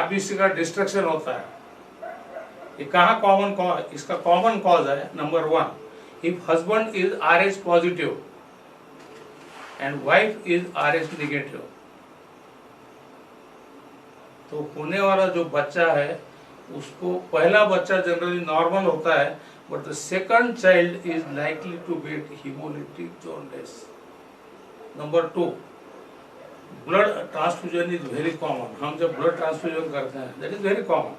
RBC का destruction होता है। ये कहाँ कॉमन कॉज, इसका कॉमन कॉज है number 1 if husband is RH positive and wife is RH negative, तो होने वाला जो बच्चा है उसको पहला बच्चा जनरली नॉर्मल होता है, but the second child is likely to get haemolytic jaundice. Number 2, blood transfusion is very common. हम जब ब्लड ट्रांसफ्यूजन करते हैं, that is very common.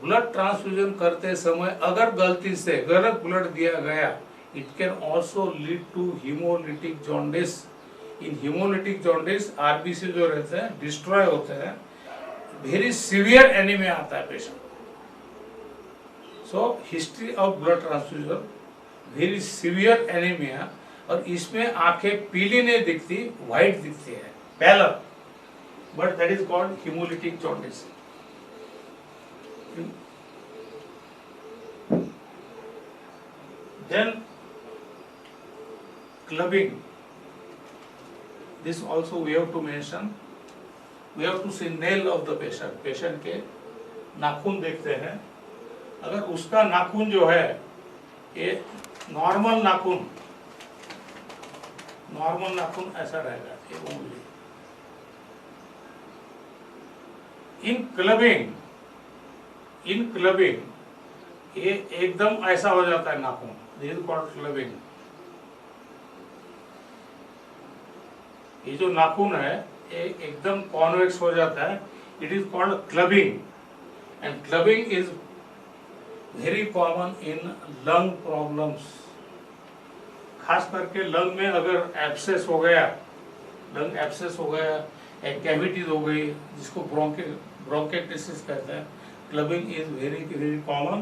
Blood transfusion करते समय अगर गलती से गलत ब्लड दिया गया, it can also lead to haemolytic jaundice. In haemolytic jaundice RBC जो रहते हैं डिस्ट्रॉय होते हैं, वेरी सीवियर एनीमिया आता है patient. So history of blood transfusion, very severe anaemia, और इसमें आंखें पीली नहीं दिखती, व्हाइट दिखती है, pallor, but that is called haemolytic jaundice. Then clubbing, this also we have to mention. We have to see nail of the patient. Patient के नाखून देखते हैं. अगर उसका नाखून जो है ये नॉर्मल नाखून ऐसा रहेगा, ये उंगली. इन क्लबिंग ये एकदम ऐसा हो जाता है नाखून. This is called clubbing. ये जो नाखून है ये एकदम कॉन्वेक्स हो जाता है. It is called clubbing. And clubbing is very common in lung problems. खास करके लंग में अगर एब्सेस हो गया, एक कैविटीज हो गई, जिसको ब्रोंकाइटिस कहते हैं, clubbing is very very common.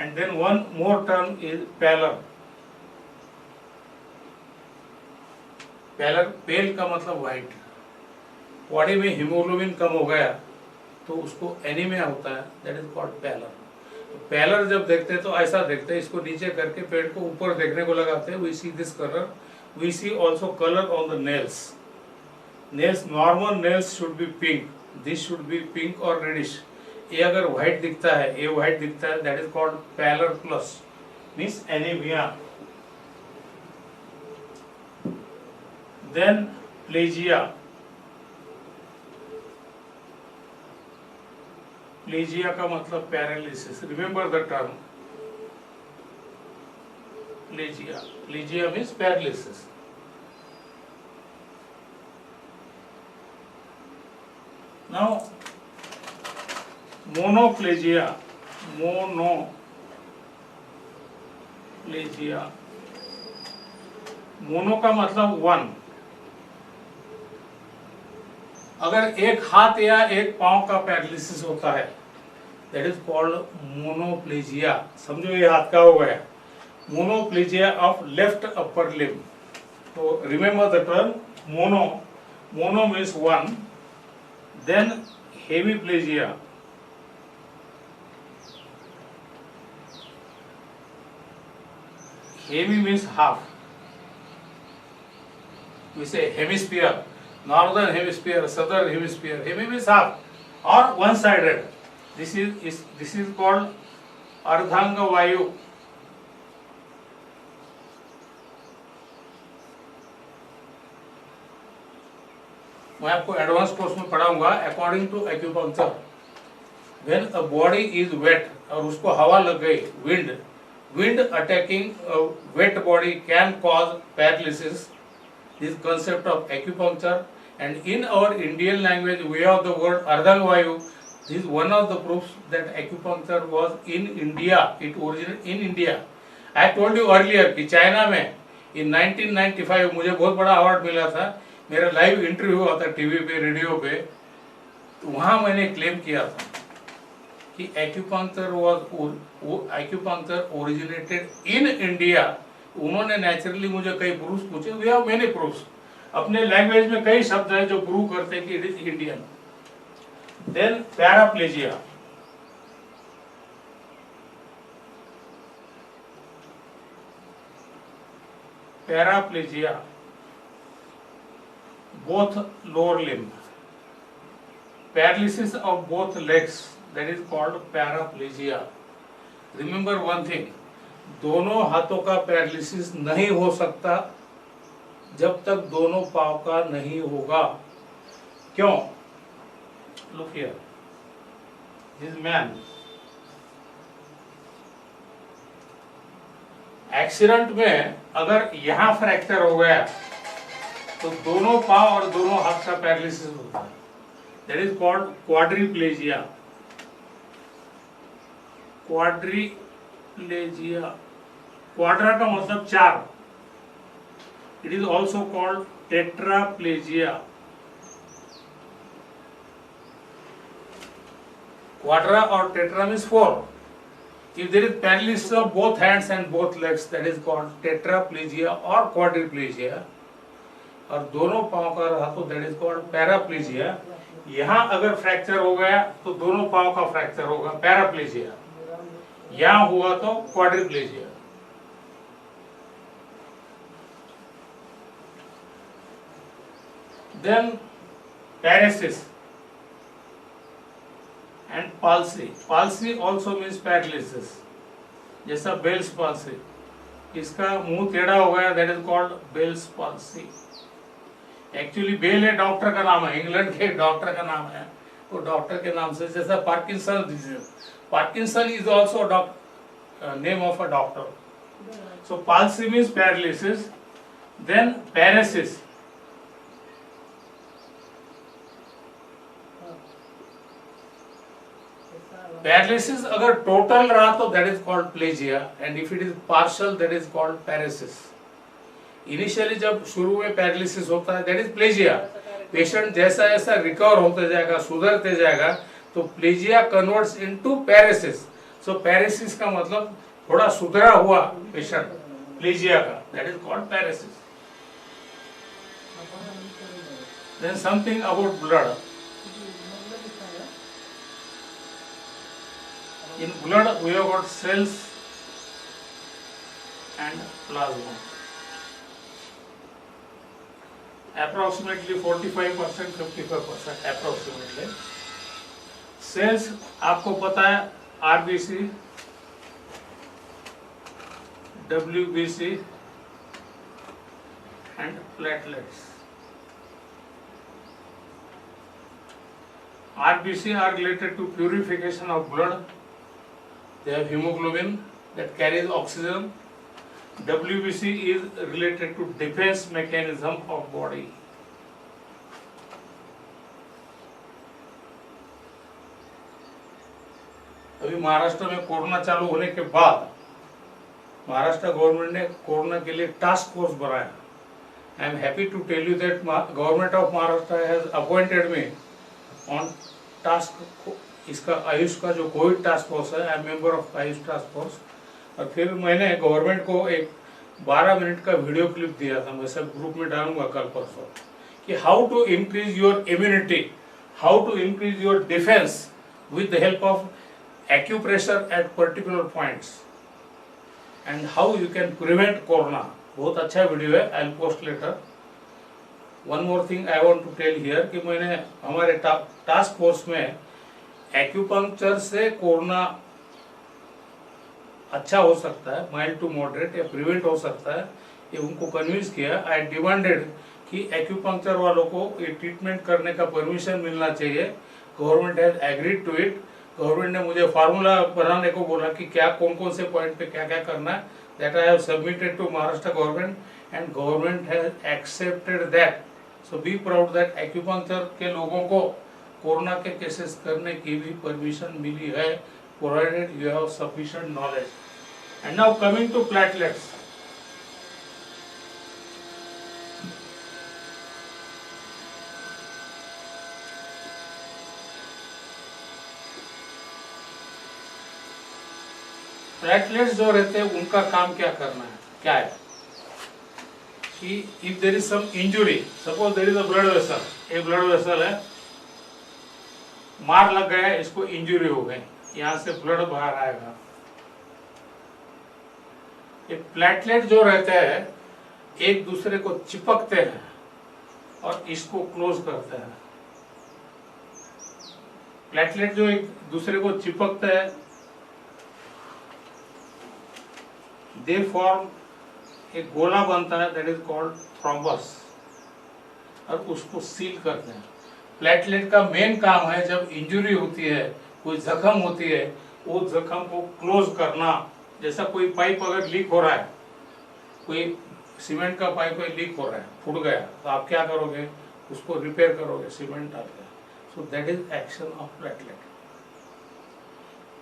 And then one more term is pallor. Pale का मतलब व्हाइट. बॉडी में हीमोग्लोबिन कम हो गया तो उसको एनीमिया होता है, that is called pallor. Pallor जब देखते हैं तो ऐसा देखते हैं, इसको नीचे करके पेड़ को ऊपर देखने को लगाते हैं. We see this colour. We see also colour on the nails. Normal nails should be pink. This should be pink और रेडिश. ये अगर व्हाइट दिखता है, ये व्हाइट दिखता है, that is called pallor plus, means anaemia. Then plegia. Plegia का मतलब paralysis. Remember the term plegia means paralysis. Now monoplegia. Mono का मतलब वन. अगर एक हाथ या एक पांव का पैरालिसिस होता है, दैट इज कॉल्ड मोनोप्लेजिया. समझो ये हाथ का हो गया. Monoplegia of left upper limb. तो remember the term mono means one. Then hemiplegia. Hemi means half. We say hemisphere, northern hemisphere, southern hemisphere. Hemi means half or one-sided. This is called ardhanga vayu. मैं आपको advance course में पढ़ाऊंगा. According to acupuncture, when a body is wet और उसको हवा लग गई, wind attacking a wet body can cause paralysis. This concept of acupuncture, and in our Indian language we have the word ardhanga vayu. This is one of the proofs that acupuncture was in India. It originated in India. I told you earlier कि China में in 1995 मुझे बहुत बड़ा award मिला था. मेरा live interview हुआ था टीवी पे, रेडियो पे. तो वहाँ मैंने क्लेम किया था कि एक्यूपंक्चर ओरिजिनेटेड इन इंडिया. उन्होंने नेचुरली मुझे कई प्रूफ्स पूछे. We have many proofs. अपने लैंग्वेज में कई शब्द हैं जो प्रूव करते हैं कि it is Indian. Then paraplegia. both lower limb. Paralysis of both legs, that is called paraplegia. Remember one thing, दोनों हाथों का पैरालिसिस नहीं हो सकता जब तक दोनों पाँव का नहीं होगा। क्यों? Look here, this man, accident में अगर यहां फ्रैक्चर हो गया तो दोनों पांव और दोनों हाथ का पैरालिसिस होता है। That is called quadriplegia. Quadriplegia, quadra का मतलब चार। It is also called tetraplegia. Quadra और tetra means four. If there is paralysis of both hands and both legs, that is called tetraplegia or quadriplegia. और दोनों पाँव का रहा तो that is called paraplegia. यहाँ अगर फ्रैक्चर हो गया तो दोनों पाँव का फ्रैक्चर होगा, पैराप्लेजिया। यहाँ हुआ तो quadriplegia. Then paresis and palsy. Palsy also means paralysis, जैसा बेल्स palsy, इसका मुंह टेढ़ा हो गया, that is called Bell's palsy. Actually Bell है डॉक्टर का नाम है, इंग्लैंड के डॉक्टर का नाम है, वो डॉक्टर के नाम से, जैसा Parkinson disease, Parkinson is also name of a doctor. So palsy means paralysis. Then paresis. Paralysis अगर टोटल रहा तो that is called plegia, and if it is partial that is called paresis. Initially जब शुरू में paralysis होता है that is plegia. Patient जैसा जैसा रिकवर होते जाएगा, सुधरते जाएगा, तो plegia converts into paresis. So paresis का मतलब थोड़ा सुधरा हुआ पेशेंट प्लेजिया का, that is called paresis. Then something about blood. In blood we have got cells and plasma. Approximately 45%, 55% approximately. Cells आपको पता है RBC, WBC and platelets. RBC are related to purification of blood. They have hemoglobin that carries oxygen. WBC is related to defense mechanism of body. अभी महाराष्ट्र में corona चालू होने के बाद Maharashtra government ने कोरोना के लिए टास्क फोर्स बनाया. I am happy to tell you that government of Maharashtra has appointed me on task, इसका आयुष का जो कोविड टास्क फोर्स है, I am member of Ayush task force. और फिर मैंने गवर्नमेंट को एक 12 मिनट का वीडियो क्लिप दिया था, मैं सब ग्रुप में डालूंगा कल परसों, कि how to increase your immunity, how to increase your defence with the help of acupressure at particular points and how you can prevent corona. बहुत अच्छा वीडियो है, I will post later. One more thing I want to tell here कि मैंने हमारे task force में acupuncture से corona अच्छा हो सकता है, माइल्ड टू मॉडरेट, या प्रिवेंट हो सकता है, ये उनको कन्विंस किया. आई डिमांडेड कि एक्यूपंक्चर वालों को ये ट्रीटमेंट करने का परमिशन मिलना चाहिए. Government has agreed to it. Government ने मुझे फार्मूला बनाने को बोला कि क्या कौन कौन से पॉइंट पे क्या क्या करना है. That I have submitted to Maharashtra government and government has accepted that. So be proud that acupuncture के लोगों को कोरोना के केसेस करने की भी परमिशन मिली है, provided you have sufficient knowledge. And now coming to platelets. Platelets जो रहते हैं उनका काम क्या करना है, क्या है कि if there is some injury, suppose there is a blood vessel, ये ब्लड वेसल है, मार लग गया, इसको इंजरी हो गई, यहां से ब्लड बाहर आएगा. ये प्लेटलेट जो रहते हैं एक दूसरे को चिपकते हैं और इसको क्लोज करते हैं. प्लेटलेट जो एक दूसरे को चिपकते हैं दे फॉर्म, एक गोला बनता है, दैट इज कॉल्ड थ्रोम्बस, और उसको सील करते हैं। प्लेटलेट का मेन काम है, जब इंजरी होती है, कोई जख्म होती है, वो जख्म को क्लोज करना। जैसा कोई पाइप अगर लीक हो रहा है, कोई सीमेंट का पाइप लीक हो रहा है, फूट गया, तो आप क्या करोगे, उसको रिपेयर करोगे सीमेंट डाल के। So that is action of platelet.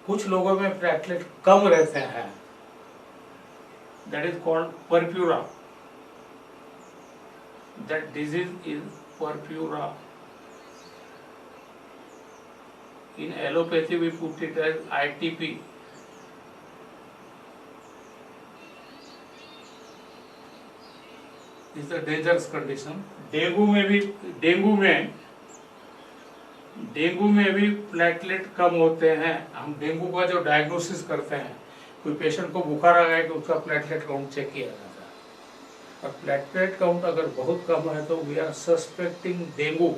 कुछ लोगों में प्लेटलेट कम रहते हैं, that is called purpura. That disease is purpura. In allopathy we put it as ITP. Is a dangerous condition. Dengue में भी प्लेटलेट कम होते हैं। हम डेंगू का जो डायग्नोसिस करते हैं, कोई पेशेंट को बुखार आ गया कि उसका प्लेटलेट काउंट चेक किया जाता है, और प्लेटलेट काउंट अगर बहुत कम है तो we are suspecting dengue.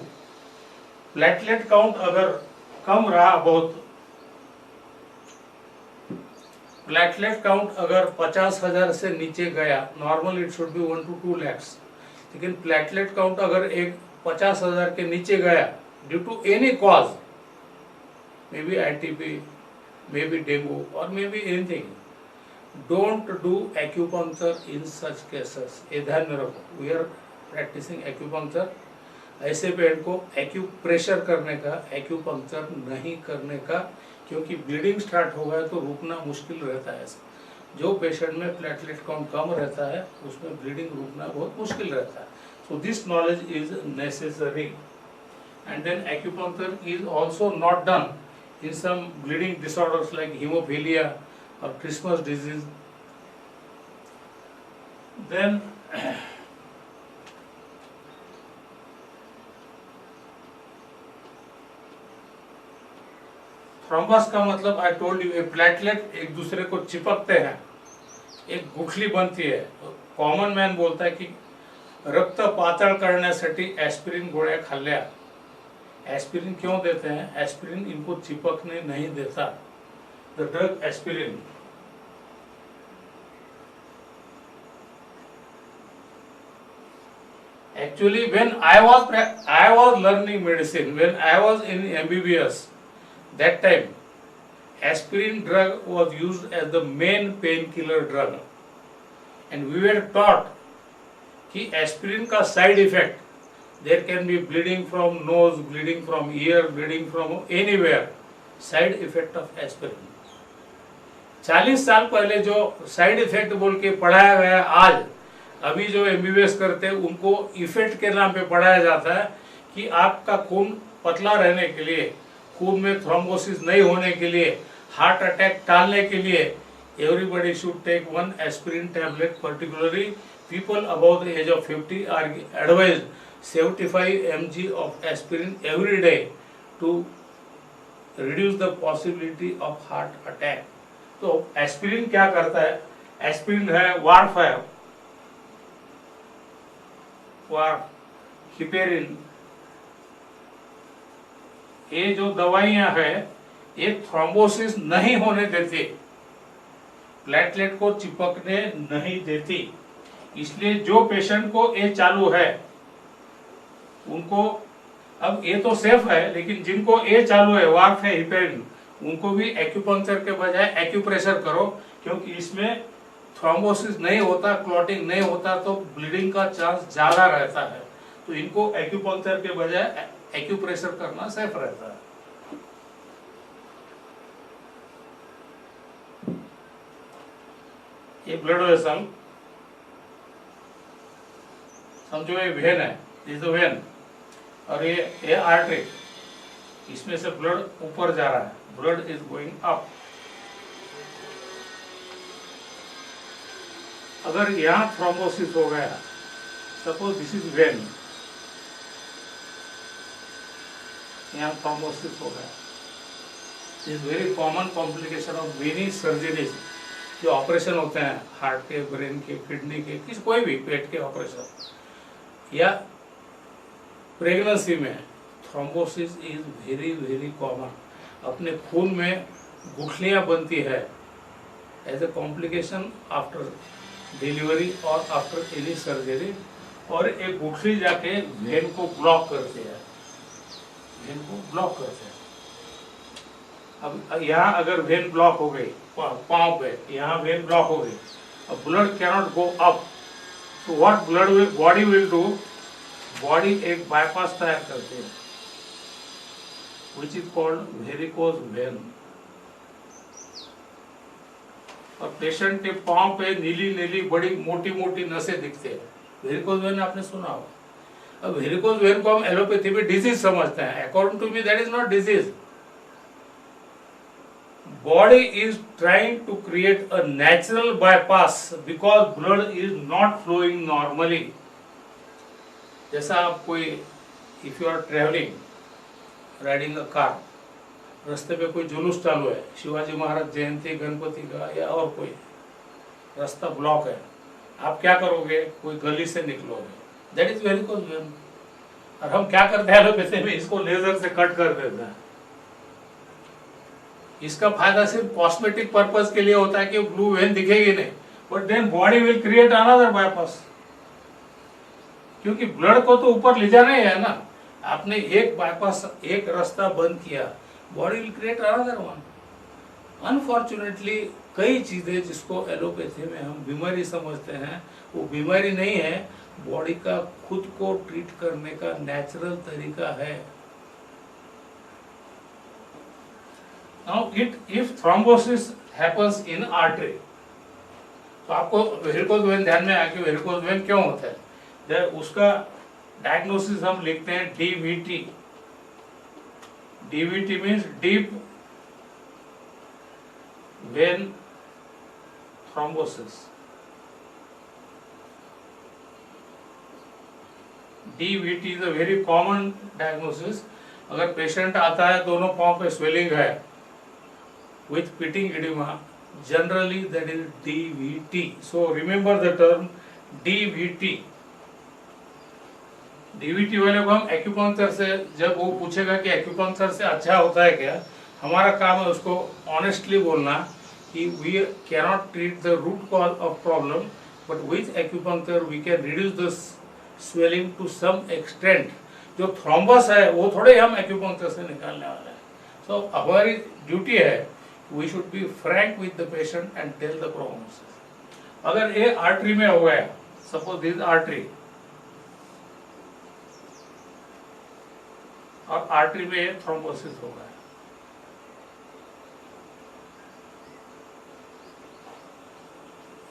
Platelet count अगर कम रहा बहुत, प्लेटलेट काउंट अगर 50,000 से नीचे गया, normal it should be 1 to 2 lakhs, लेकिन प्लेटलेट काउंट अगर एक 50,000 के नीचे गया due to any cause, may be ITP, may be dengue और may be anything, don't do acupuncture in such cases. ये ध्यान में रखो, वी आर प्रैक्टिसिंग एक्यूपंक्चर। ऐसे पेशेंट को एक्यूप्रेशर करने का, एक्यूपंक्चर नहीं करने का, क्योंकि ब्लीडिंग स्टार्ट हो गया तो रुकना मुश्किल रहता है। जो पेशेंट में प्लेटलेट काउंट कम रहता है उसमें ब्लीडिंग रुकना बहुत मुश्किल रहता है। So this knowledge is necessary, and then acupuncture is also not done in some bleeding disorders like haemophilia और क्रिसमस डिजीज। देन थ्रोम्बस का मतलब आई टोल्ड यू, प्लेटलेट एक दूसरे को चिपकते हैं, एक गुठली बनती है। कॉमन मैन बोलता है कि रक्त पातळ करण्यासाठी एस्पिरिन गोळ्या खाल्ल्या। एस्पिरिन क्यों देते हैं? एस्पिरिन इनको चिपकने नहीं देता। The drug aspirin, actually when I was learning medicine, when I was in MBBS, that time aspirin drug was used as the main painkiller drug, and we were taught कि aspirin का side effect, there can be bleeding from nose, bleeding from ear, bleeding from anywhere, side effect of aspirin। 40 साल पहले जो side effect बोल के पढ़ाया गया, आज अभी जो MBBS करते हैं उनको इफेक्ट के नाम पे पढ़ाया जाता है कि आपका खून पतला रहने के लिए, खून में थ्रोम्बोसिस नहीं होने के लिए, हार्ट अटैक टालने के लिए, everybody should take 1 aspirin tablet. Particularly people above the age of 50 are advised 75 mg of aspirin every day to reduce the possibility of heart attack. तो एस्पिरिन क्या करता है? एस्पिरिन है वारफेर, हिपेरिन, ये जो दवाइयां हैं ये थ्रोम्बोसिस नहीं होने देती, प्लेटलेट को चिपकने नहीं देती। इसलिए जो पेशेंट को ये चालू है उनको, अब ये तो सेफ है, लेकिन जिनको ये चालू है वारफेर, हिपेरिन, उनको भी एक्यूपंक्चर के बजाय एक्यूप्रेशर करो, क्योंकि इसमें थ्रोम्बोसिस नहीं होता, क्लॉटिंग नहीं होता, तो ब्लीडिंग का चांस ज्यादा रहता है। तो इनको एक्यूपंक्चर के बजाय एक्यूप्रेशर करना सेफ रहता है। ये ब्लड वेसल समझो, ये वेन है, इज द वेन, और ये आर्टरी, इसमें से ब्लड ऊपर जा रहा है, ब्लड इज गोइंग अप। अगर यहाँ थ्रोम्बोसिस हो गया, सपोज दिस इज वेन, यहाँ थ्रोम्बोसिस हो गया, is very common complication of many surgeries. जो ऑपरेशन होते हैं हार्ट के, ब्रेन के, किडनी के, किस कोई भी पेट के ऑपरेशन या प्रेगनेंसी में, thrombosis is very very common. अपने खून में गुठलियां बनती है, as a complication after delivery और आफ्टर एनी सर्जरी, और एक गुठली जाके वेन को ब्लॉक करते हैं, वेन को ब्लॉक करते हैं। अब यहाँ अगर वेन ब्लॉक हो गई पाँव पे, यहाँ वेन ब्लॉक हो गई, अब ब्लड कैनॉट गो अप, तो what blood will body will do, body एक बाईपास तैयार करते हैं which is called varicose vein. और पेशेंट के पाँव पे नीली नीली बड़ी मोटी मोटी नसें दिखते हैं, वेरिकोज वेन आपने सुना होगा। अब वेरिकोज वेन को हम एलोपैथी में डिजीज समझते हैं, according to me that is not disease. Body is trying to create a natural bypass because blood is not flowing normally. जैसा आप कोई if you are traveling, riding a car, रास्ते पे कोई जुलूस चालू है, शिवाजी महाराज जयंती गणपति का या और कोई, रास्ता ब्लॉक है, आप क्या करोगे, कोई गली से निकलोगे, दैट इज वेरिकोज वेन। और हम क्या करते हैं एलोपैथी में, इसको लेजर से कट कर देते हैं। इसका फायदा सिर्फ कॉस्मेटिक पर्पस के लिए होता है कि ब्लू वेन दिखेगी नहीं, but then body will create another bypass, क्योंकि ब्लड को तो ऊपर ले जाना ही है ना। आपने एक बाईपास, एक रास्ता बंद किया, body will create another one. Unfortunately कई चीजें जिसको एलोपैथी में हम बीमारी समझते हैं, वो बीमारी नहीं है, बॉडी का खुद को ट्रीट करने का नेचुरल तरीका है। Now if thrombosis happens in artery, तो आपको वेरिकोज वेन ध्यान में आया कि वेरिकोज वेन क्यों होता है, उसका डायग्नोसिस हम लिखते हैं DVT। DVT means deep vein thrombosis. DVT is a very common diagnosis. अगर पेशेंट आता है, दोनों पांव पे स्वेलिंग है with pitting edema, generally that is DVT. So remember the term DVT. DVT वाले को हम एक्यूपंक्चर से, जब वो पूछेगा कि एक्यूपंक्चर से अच्छा होता है क्या, हमारा काम है उसको ऑनेस्टली बोलना कि we cannot treat the root cause of problem, but with acupuncture we can reduce the swelling to some extent. जो थ्रोम्बस है वो थोड़े हम एक्यूपंक्चर से निकालने वाले हैं। So हमारी ड्यूटी है, we should be frank with the patient and tell the prognosis. अगर ये आर्टरी में हो गया, suppose this artery, और आर्टरी में थ्रोम्बोसिस हो गया,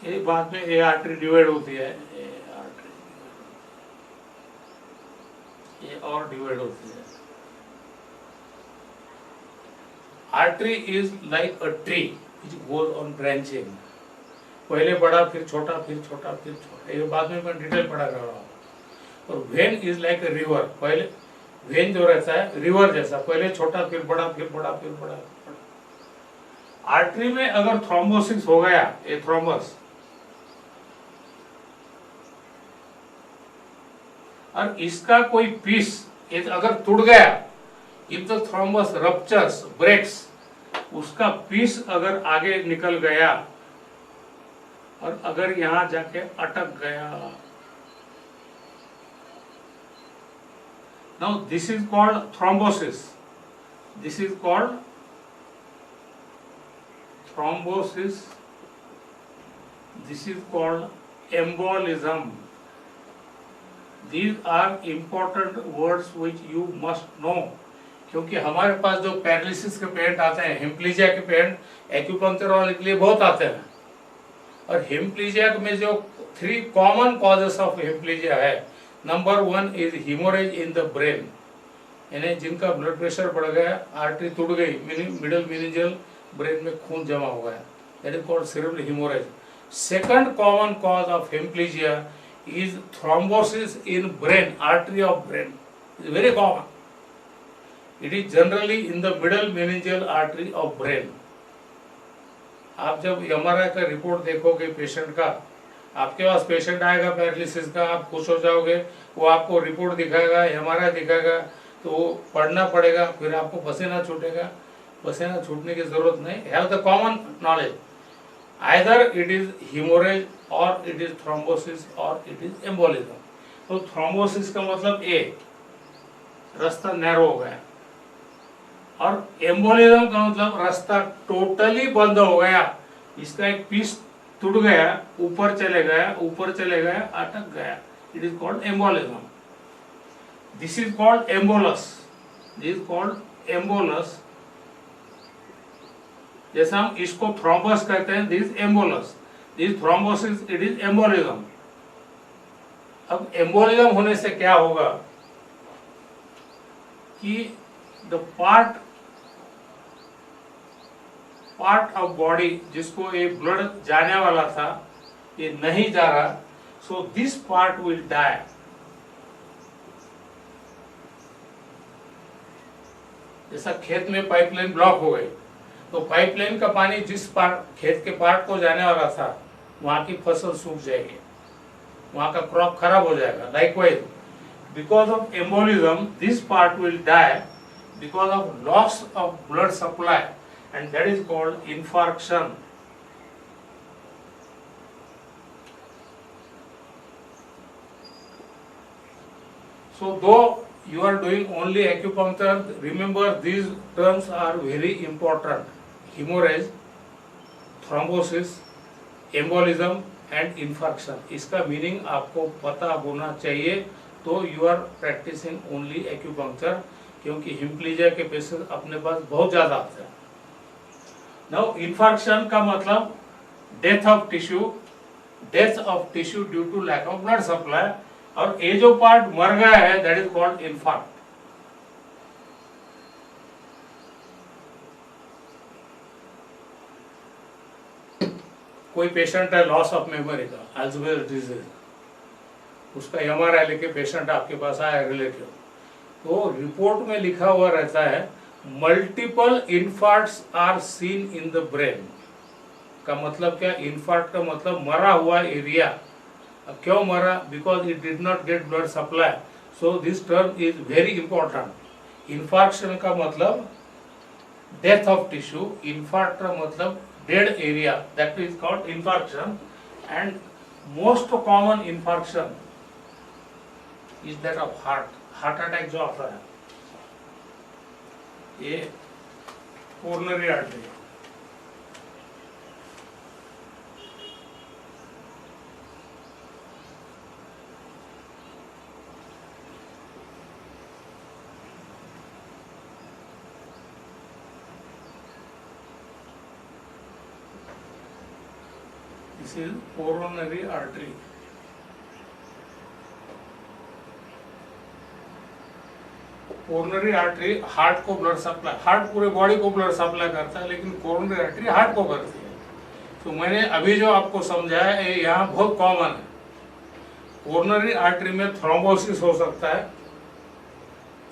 ये बाद में ये आर्टरी डिवाइड होती है, ये और डिवाइड होती है। Artery is like a tree which goes on branching, पहले बड़ा फिर छोटा फिर छोटा फिर छोटा, ये बाद में मैं डिटेल पढ़ा कर रहा हूँ। और when is like a river, पहले वेन जो रहता है रिवर जैसा, पहले छोटा फिर बड़ा फिर बड़ा फिर बड़ा। आर्टरी में अगर थ्रोम्बोसिस हो गया, ये थ्रोम्बस, और इसका कोई पीस अगर टूट गया, if the thrombus ruptures breaks, उसका पीस अगर आगे निकल गया और अगर यहां जाके अटक गया, now this is called thrombosis, this is called thrombosis, this is called embolism. These are important words which you must know, क्योंकि हमारे पास जो पैरालिसिस के पेशेंट आते हैं, हेम्प्लीजिया के पेशेंट एक्यूपंक्चर वाले के लिए बहुत आते हैं। और हेम्प्लीजिया में जो 3 कॉमन कॉजेस ऑफ हेम्प्लीजिया है, number 1 is haemorrhage in the brain, यानी जिनका ब्लड प्रेशर बढ़ गया, आर्टरी टूट गई, मिडल मेनिंजियल ब्रेन में खून जमा हो गया, that is called cerebral haemorrhage. Second common cause of hemiplegia is thrombosis in brain, artery of brain. It is very common. It is generally in the middle meningeal artery of brain. आप जब MRI का report देखोगे patient का, आपके पास patient आएगा paralysis का, आप खुश हो जाओगे, वो आपको रिपोर्ट दिखाएगा, MRI दिखाएगा, तो वो पढ़ना पड़ेगा, फिर आपको पसीना छूटेगा। पसीना छूटने की जरूरत नहीं, have the common knowledge. either it is hemorrhage or it is thrombosis or it is embolism. तो thrombosis का मतलब ए, रास्ता नैरो हो गया, और एम्बोलिज्म का मतलब रास्ता टोटली बंद हो गया, इसका एक पीस टूट गया, ऊपर चले गया, अटक गया, it is called embolism. This is called embolus. जैसे हम इसको थ्रोम्बस कहते हैं, this embolus, this thrombosis, it is embolism. अब एम्बोलिज्म होने से क्या होगा कि द पार्ट ऑफ बॉडी जिसको ये ब्लड जाने वाला था ये नहीं जा रहा, so this part will die. जैसा खेत में पाइपलाइन ब्लॉक हो गई, तो पाइपलाइन का पानी जिस खेत के पार्ट को जाने वाला था वहां की फसल सूख जाएगी, वहां का क्रॉप खराब हो जाएगा. Likewise because of embolism this part will die because of loss of blood supply, and that is called infarction. So though you are doing only acupuncture, remember these terms are very important: hemorrhage, thrombosis, embolism and infarction. इसका meaning आपको पता होना चाहिए, तो you are practicing only acupuncture, क्योंकि हिमप्लीजिया के patient अपने पास बहुत ज्यादा आते हैं. Now infarction का मतलब death of tissue due to lack of blood supply, और ये जो पार्ट मर गया है that is called infarct. कोई पेशेंट है लॉस ऑफ मेमोरी का, अल्जाइमर डिजीज, उसका एमआरआई लेके पेशेंट आपके पास आया रिलेटिव, तो रिपोर्ट में लिखा हुआ रहता है multiple infarcts are seen in the brain. का मतलब क्या? इन्फार्क्ट का मतलब मरा हुआ एरिया. अब क्यों मरा? Because it did not gate blood supply. So this term is very important. Infarction का मतलब डेथ ऑफ टिश्यू, इन्फार्क्ट का मतलब dead area, that is called infarction. And most common infarction is that of heart attack जो आता है, ये coronary artery. This is coronary artery. Coronary artery heart को blood supply, heart पूरे body को blood supply करता है, लेकिन कोरोनरी आर्टरी हार्ट को करती है. तो मैंने अभी जो आपको समझाया ये यहाँ बहुत कॉमन है. कोरोनरी आर्टरी में थ्रोम्बोसिस हो सकता है,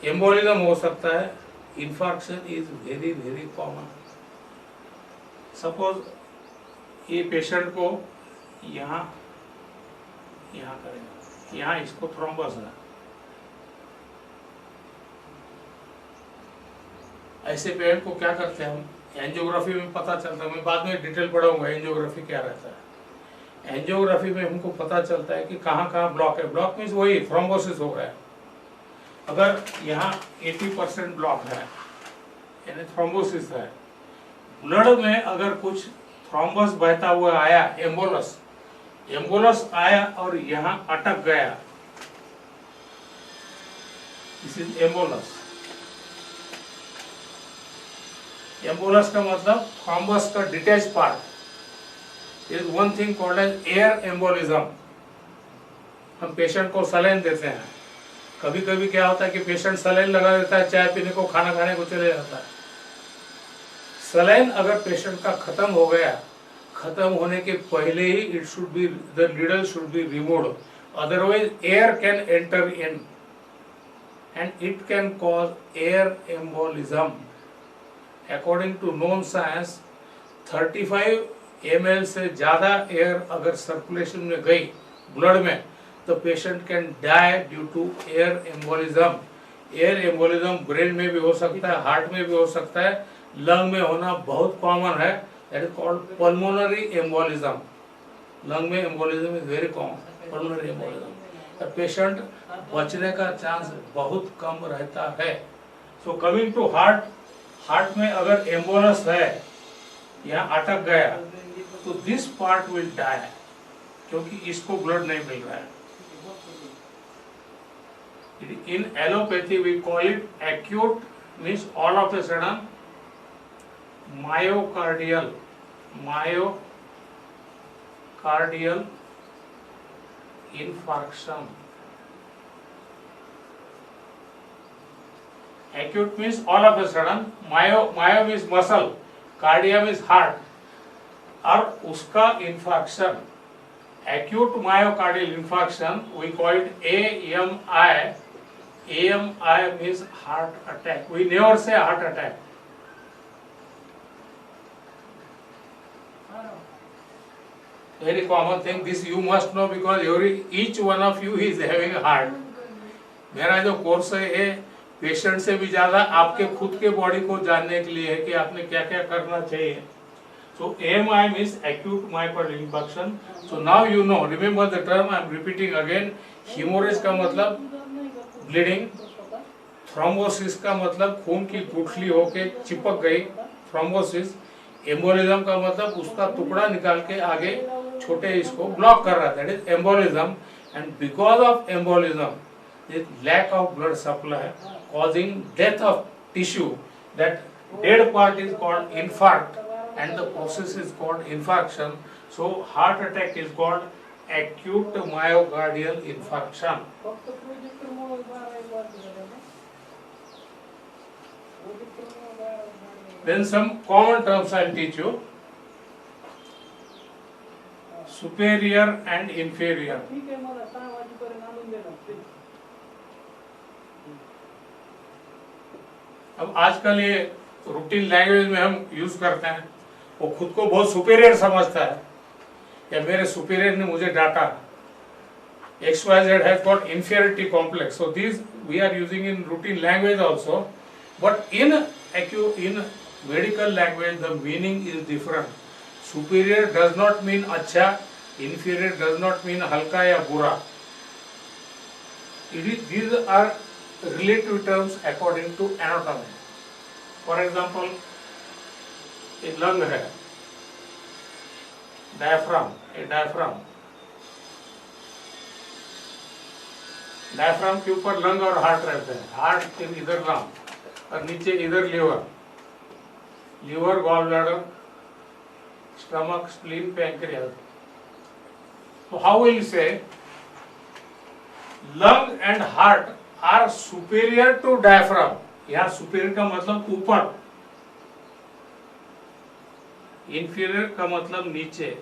एम्बोलिज्म हो सकता है, infarction is very very common. Suppose ये पेशेंट को यहाँ करेगा, यहाँ इसको थ्रोम्बस है, ऐसे पेशेंट को क्या करते हैं हम, एंजियोग्राफी में पता चलता है, मैं बाद में डिटेल पढ़ाऊंगा एंजियोग्राफी क्या रहता है. एंजियोग्राफी में हमको पता चलता है कि कहाँ कहाँ ब्लॉक है. ब्लॉक मीन्स वही थ्रोम्बोसिस हो गया. अगर यहाँ 80% ब्लॉक है यानी थ्रोम्बोसिस है, ब्लड में अगर कुछ थ्रोम्बस बहता हुआ आया, एम्बोलस आया और यहाँ अटक गया, दिस इज एम्बोलस. एम्बोलस का मतलब थ्रोम्बस का detach part is one thing called as air embolism. हम पेशेंट को सलाइन देते हैं, कभी कभी क्या होता है कि पेशेंट सलाइन लगा देता है, चाय पीने को, खाना खाने को चले जाता है. सलाइन अगर पेशेंट का खत्म हो गया, खत्म होने के पहले ही it should be, the needle should be removed, otherwise air can enter in and it can cause air embolism. According to known science 35 ml से ज्यादा एयर अगर सर्कुलेशन में गई ब्लड में, तो patient can die due to air embolism. Air embolism brain में भी हो सकता है, हार्ट में भी हो सकता है, लंग में होना बहुत कॉमन है. That is called pulmonary embolism. Lung में embolism is very common. Pulmonary embolism. The patient बचने का चांस बहुत कम रहता है. So coming to heart, heart में अगर एम्बोलस है या अटक गया तो दिस पार्ट विल डाई, क्योंकि इसको ब्लड नहीं मिल रहा है. In allopathy we call it acute, means all of a sudden myocardial infarction. Acute means all of a sudden, myo means muscle, cardia means heart, और उसका infarction, acute myocardial infarction, we call it AMI. AMI means heart attack. We never say heart attack. Very common thing. This you must know because each one of you is having a heart. मेरा जो course है ये patient से भी ज्यादा आपके खुद के बॉडी को जानने के लिए है कि आपने क्या क्या करना चाहिए. So AMI means acute myocardial infarction. So now you know. Remember the term. I am repeating again. Hemorrhage का मतलब ब्लीडिंग, थ्रोम्बोसिस का मतलब खून की गुठली होके चिपक गई, थ्रोम्बोसिस. एम्बोलिज्म का मतलब उसका टुकड़ा निकाल के आगे छोटे इसको ब्लॉक कर रहा था, that is embolism. And because of embolism lack of blood supply causing death of tissue, that dead part is called infarct and the process is called infarction. So heart attack is called acute myocardial infarction. Then some common terms I'll teach you. Superior and inferior. अब आजकल ये routine language में हम use करते हैं, वो खुद को बहुत सुपीरियर समझता है, या मेरे सुपीरियर ने मुझे डांटा. XYZ has got inferiority complex. So these we are using in routine language also, but in medical language the meaning is different. Superior does not mean अच्छा, inferior does not mean हल्का या बुरा. These are relative terms according to anatomy. For example, a lung है, diaphragm, a diaphragm. Diaphragm के ऊपर lung और heart रहते हैं. हार्ट के इधर लंग और नीचे इधर liver, liver, gall bladder, stomach, spleen, pancreas. तो how will say lung and heart are superior to diaphragm. यहाँ सुपीरियर का मतलब ऊपर, इंफीरियर का मतलब नीचे.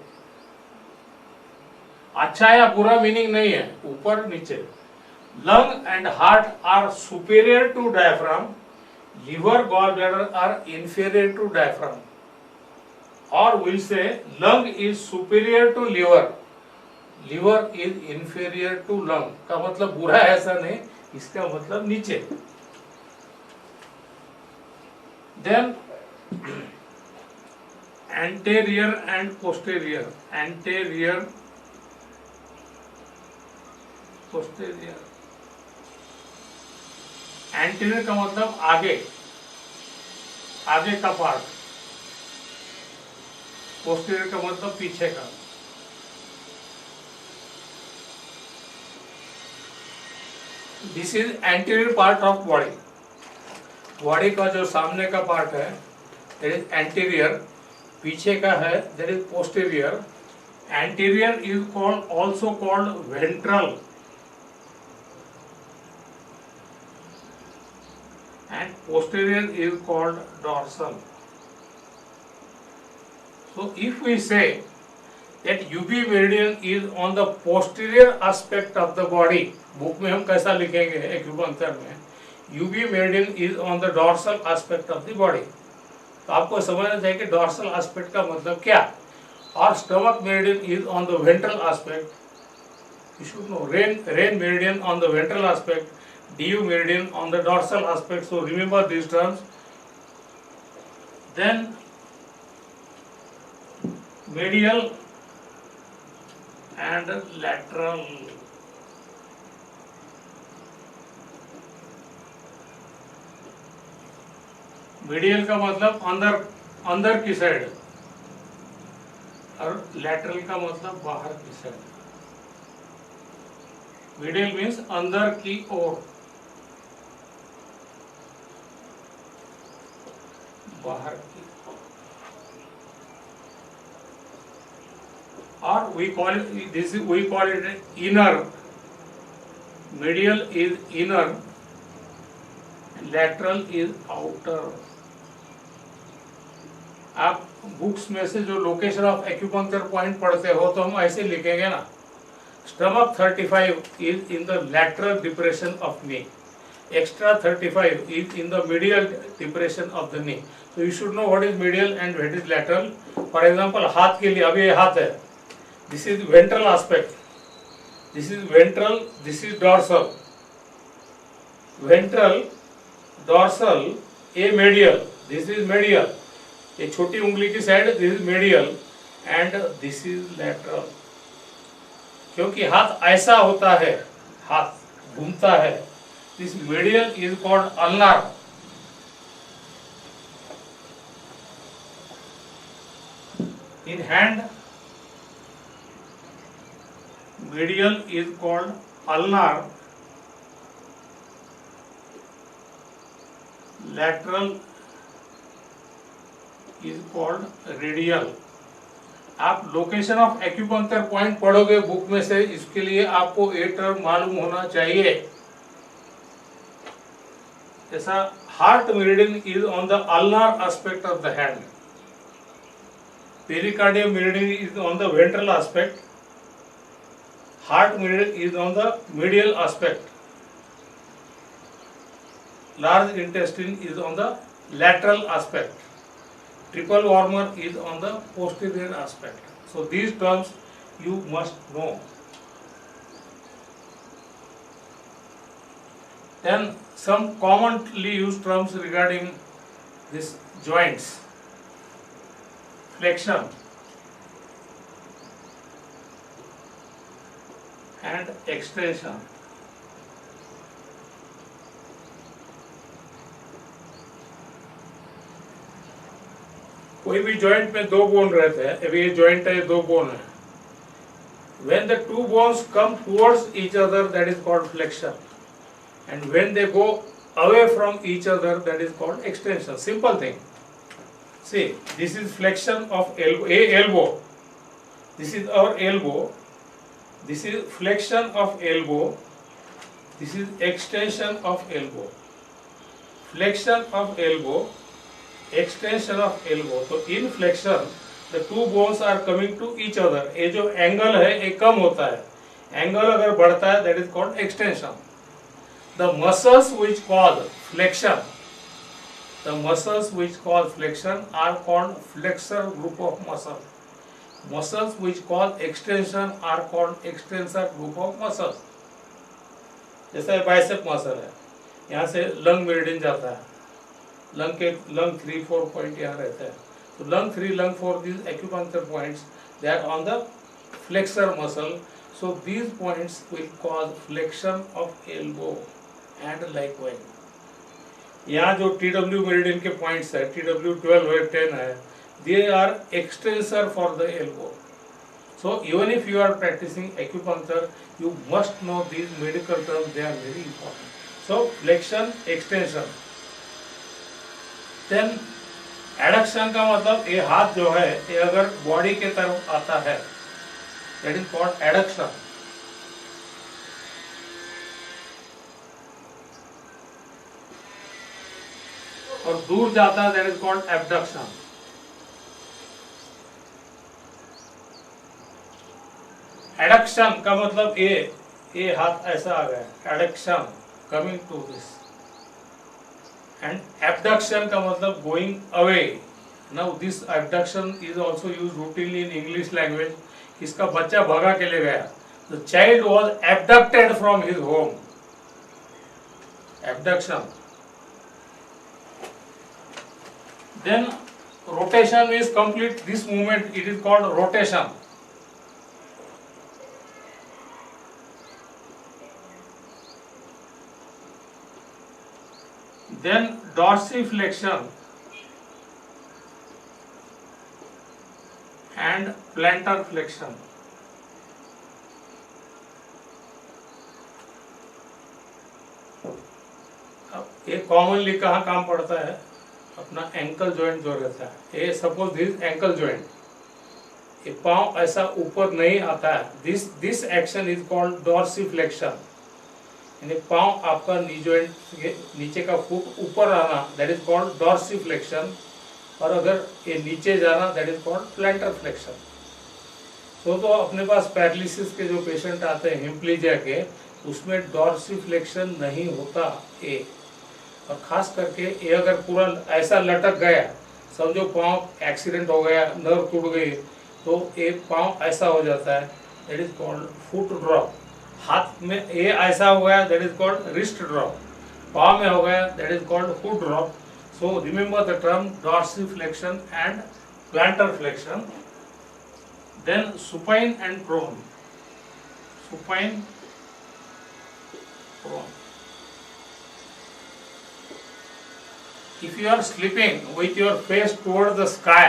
अच्छा या बुरा मीनिंग नहीं है, ऊपर नीचे. Lung and heart are superior to diaphragm. Liver, gallbladder are inferior to diaphragm. Or we'll say lung is superior to liver. Liver is inferior to lung. का मतलब बुरा है ऐसा नहीं, इसका मतलब नीचे. Then anterior and posterior. Anterior, posterior. Anterior का मतलब आगे, आगे का पार्ट. पोस्टीरियर का मतलब पीछे का. This is anterior part of body. Body का जो सामने का पार्ट है दैट इज एंटीरियर, पीछे का है that is posterior. Anterior is called also called ventral and posterior is called dorsal. So if we say that UB meridian is on the posterior aspect of the body, book में हम कैसा लिखेंगे acupuncture में, UB meridian is on the dorsal aspect of the body. तो आपको समझना चाहिए कि dorsal aspect का मतलब क्या, और stomach meridian is on the ventral aspect. You should know Rain meridian on the ventral aspect, DU meridian on the dorsal aspect. So remember these terms. Then medial and lateral. Medial का मतलब अंदर अंदर की side और lateral का मतलब बाहर की साइड. मीडियल मीन्स अंदर की ओर, बाहर की. और we call it inner. Medial is inner, lateral is outer. आप बुक्स में से जो लोकेशन ऑफ एक्यूपंक्चर पॉइंट पढ़ते हो तो हम ऐसे लिखेंगे ना, stomach 35 is in the lateral depression of knee, extra 35 is in the medial depression of the knee. So you should know what is medial and what is lateral. For example, हाथ के लिए, अभी ये हाथ है, this is ventral aspect, this is ventral, this is dorsal. Ventral, dorsal, a medial, this is medial. ये छोटी उंगली की side, this is medial and this is lateral. क्योंकि हाथ ऐसा होता है, हाथ घूमता है, this medial is called ulnar. In hand medial is called ulnar, lateral is called radial. आप लोकेशन ऑफ एक्यूपंक्चर पॉइंट पढ़ोगे बुक में से, इसके लिए आपको ये टर्म मालूम होना चाहिए. जैसा heart meridian is on the ulnar aspect of the hand, pericardium meridian is on the ventral aspect, heart meridian is on the medial aspect, large intestine is on the lateral aspect, triple warmer is on the posterior aspect. So these terms you must know. Then some commonly used terms regarding this joints: flexion and extension. कोई भी joint में दो bone रहते हैं, अभी ये joint है, दो बोन है. When the two bones come towards each other, that is called flexion, and when they go away from each other, that is called extension. Simple thing. See, this is flexion of elbow. This is our elbow. This is flexion of elbow. This is extension of elbow. Flexion of elbow, extension of elbow. तो in flexion the two bones are coming to each other. ये जो angle है ये कम होता है, angle अगर बढ़ता है that is called extension. The muscles which cause flexion, the muscles which cause flexion are called flexor group of muscle. Muscles which cause extension are called extensor group of muscles. जैसे bicep muscle है, यहाँ से lung meridian जाता है, lung 3-4 point यहाँ रहता है. तो lung 3, lung 4, these acupuncture points, they are on the flexor muscle. So these points will cause flexion of elbow and likewise. यहाँ जो TW मेरिडियन के पॉइंट्स है, TW 12 है, 10 है, they are extensor for the elbow. So even if you are practicing acupuncture, you must know these medical terms. They are very important. So flexion, extension. Then adduction का मतलब ये हाथ जो है ये अगर बॉडी के तरफ आता है, दैट इज कॉल्ड एडक्शन. और दूर जाता है, that is called abduction. Adduction का मतलब ये हाथ ऐसा आ गया, adduction coming to this. And abduction का मतलब going away. Now this abduction is also used routinely in English language. इसका बच्चा भगा के ले गया. The child was abducted from his home. Abduction. Then rotation is complete. This movement, it is called rotation. Then dorsiflexion and plantar flexion. अब ये commonly कहाँ काम पड़ता है, अपना एंकल जॉइंट जो रहता है, ये सपोज दिस एंकल जॉइंट, ये पांव ऐसा ऊपर नहीं आता है, this action is called dorsiflexion, यानी पांव आपका नी जॉइंट के नीचे का फुट ऊपर आना, दैट इज कॉल्ड डॉर्सिफ्लेक्शन, और अगर ये नीचे जाना दैट इज कॉल्ड प्लैंटर फ्लेक्शन। तो अपने पास पैरालिसिस के जो पेशेंट आते हैं हिम्प्लीजिया के, उसमें डॉर्सिफ्लेक्शन नहीं होता ए, और खास करके ये अगर पूरा ऐसा लटक गया, समझो पाँव एक्सीडेंट हो गया, नर्व टूट गई, तो एक पाँव ऐसा हो जाता है, that is called foot drop. हाथ में ये ऐसा हो गया, that is called wrist drop. पाँव में हो गया, that is called foot drop. So remember the term dorsiflexion and plantar flexion. Then supine and prone. Supine, prone. If you are sleeping with your face toward the sky,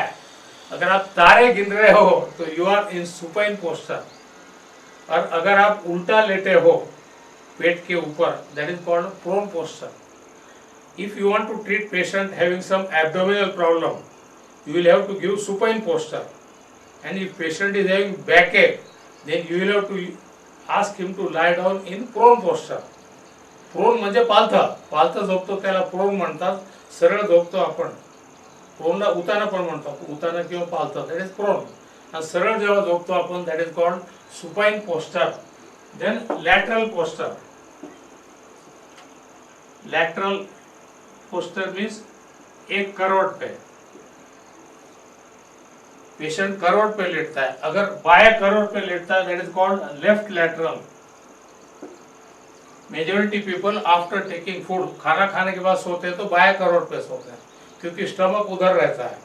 अगर आप तारे गिन रहे हो तो you are in supine posture, और अगर आप उल्टा लेटे हो पेट के ऊपर, that is called prone posture. If you want to treat patient having some abdominal problem, you will have to give supine posture. And if patient is having backache, then you will have to ask him to lie down in prone posture. Prone म्हणजे पालथा झोपतो त्याला prone म्हणतात, सरळ झोपतो आपण prone ला उताना पण म्हणतात, उताना किंवा पालथा, that is prone. आणि सरळ जेव्हा झोपतो आपण, that is called supine posture. Then lateral posture. Lateral posture means एक करवट पे, पेशेंट करवट पे लेटता है, अगर बाएं करवट पे लेटता है, that is called left lateral. Majority people after taking food, खाना खाने के बाद सोते हैं तो बाएं करवट पे सोते हैं, क्योंकि स्टमक उधर रहता है।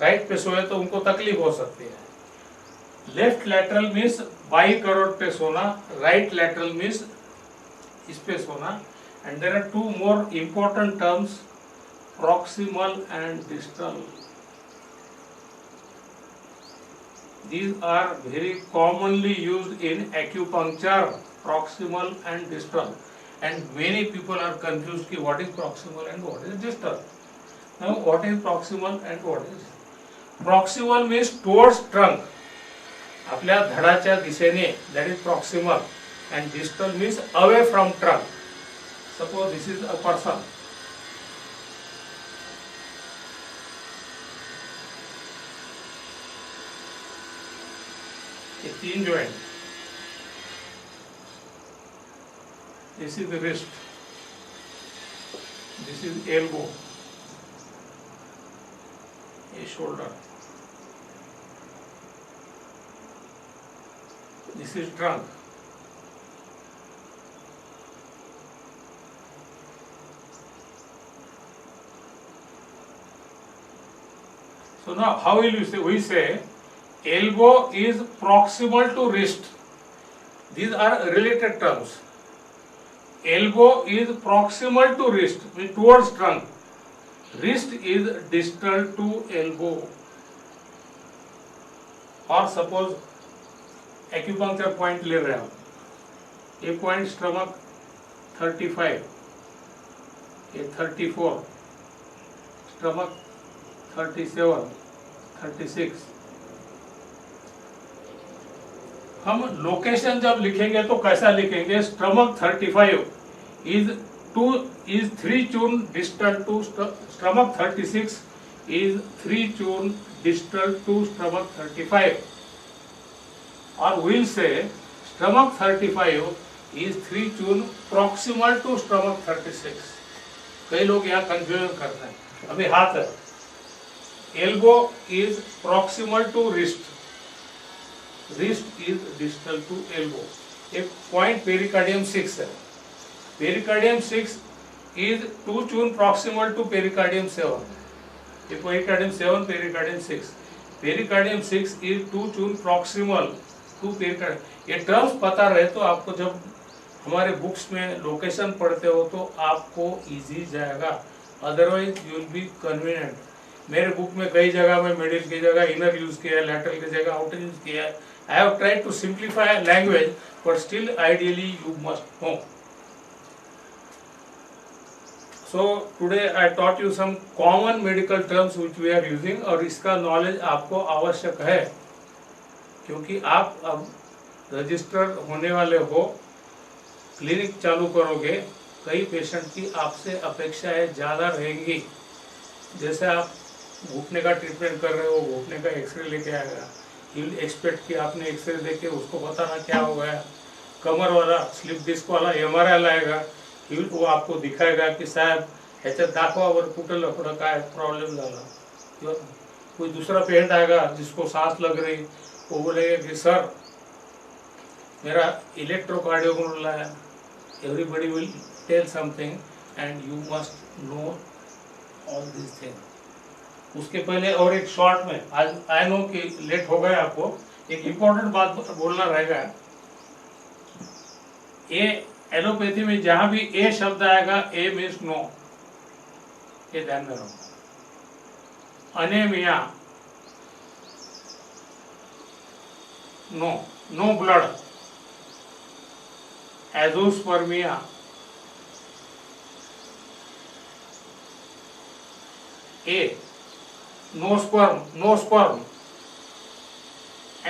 राइट पे सोए तो उनको तकलीफ हो सकती है। लेफ्ट लैटरल मीन्स बाई करवट पे सोना, राइट लैटरल मीन्स इस पे सोना। And there are two more important terms, proximal and distal. These are very commonly used in acupuncture, proximal and distal, and many people are confused ki what is proximal and what is distal. Now what is proximal and what is? Proximal means towards trunk, आपल्या धडाच्या दिशेने, that is proximal, and distal means away from trunk. Suppose this is a person, तीन joint, this is the wrist, this is elbow, a shoulder, this is trunk. So now how will you say? We say elbow is proximal to wrist. These are related terms. Elbow is proximal to wrist, means towards trunk. Wrist is distal to elbow. और suppose acupuncture point ले रहे हो, ये point stomach 35, ये 34, stomach 37, 36। हम location जब लिखेंगे तो कैसा लिखेंगे? Stomach 35 is 3 tune distal to stomach 36 is 3 tune distal to stomach 35, or we'll say stomach 35 is 3 tune proximal to stomach 36। कई लोग यहाँ कंफ्यूजन करते हैं। अभी हाथ है, elbow is proximal to wrist, wrist is distal to elbow। एक point pericardium 6 है, pericardium 6 is 2 tune proximal to pericardium 7, ये pericardium 7, pericardium 6. Pericardium 6 is two tune proximal to pericardium. ये टर्म्स पता रहे तो आपको जब हमारे बुक्स में लोकेशन पढ़ते हो तो आपको इजी जाएगा, otherwise you will be convenient. मेरे बुक में कई जगह में मिडिल की जगह इनर यूज किया है, लेटरल की जगह आउटर यूज किया है. I have tried to simplify language, but still ideally you must know. So today I taught you some common medical terms which we are using, और इसका नॉलेज आपको आवश्यक है क्योंकि आप अब रजिस्टर होने वाले हो, क्लिनिक चालू करोगे. कई पेशेंट की आपसे अपेक्षाएं ज़्यादा रहेंगी. जैसे आप घुटने का ट्रीटमेंट कर रहे हो, घुटने का एक्सरे लेके आएगा, ही विल एक्सपेक्ट कि आपने एक्सरे देके उसको बताना क्या हो गया. कमर वाला स्लिप डिस्क वाला MRI लाएगा, वो आपको दिखाएगा की साहेब ह्याच्यात दाखवा बरं कुठं लफडं काय प्रॉब्लेम झाला. किंवा कोई दूसरा पेशेंट आएगा जिसको सांस लग रही, वो बोलेगा कि सर मेरा इलेक्ट्रोकार्डियोग्राम है. Everybody will tell something and you must know all this thing. उसके पहले और एक शॉर्ट में, आज आई नो कि लेट हो गए आपको, एक इम्पोर्टेंट बात बोलना रहेगा. ये एलोपैथी में जहां भी ए शब्द आएगा, ए मीन्स नो, ये ध्यान में रखो. Anaemia, no, no blood. Azoospermia, a, no sperm, no sperm.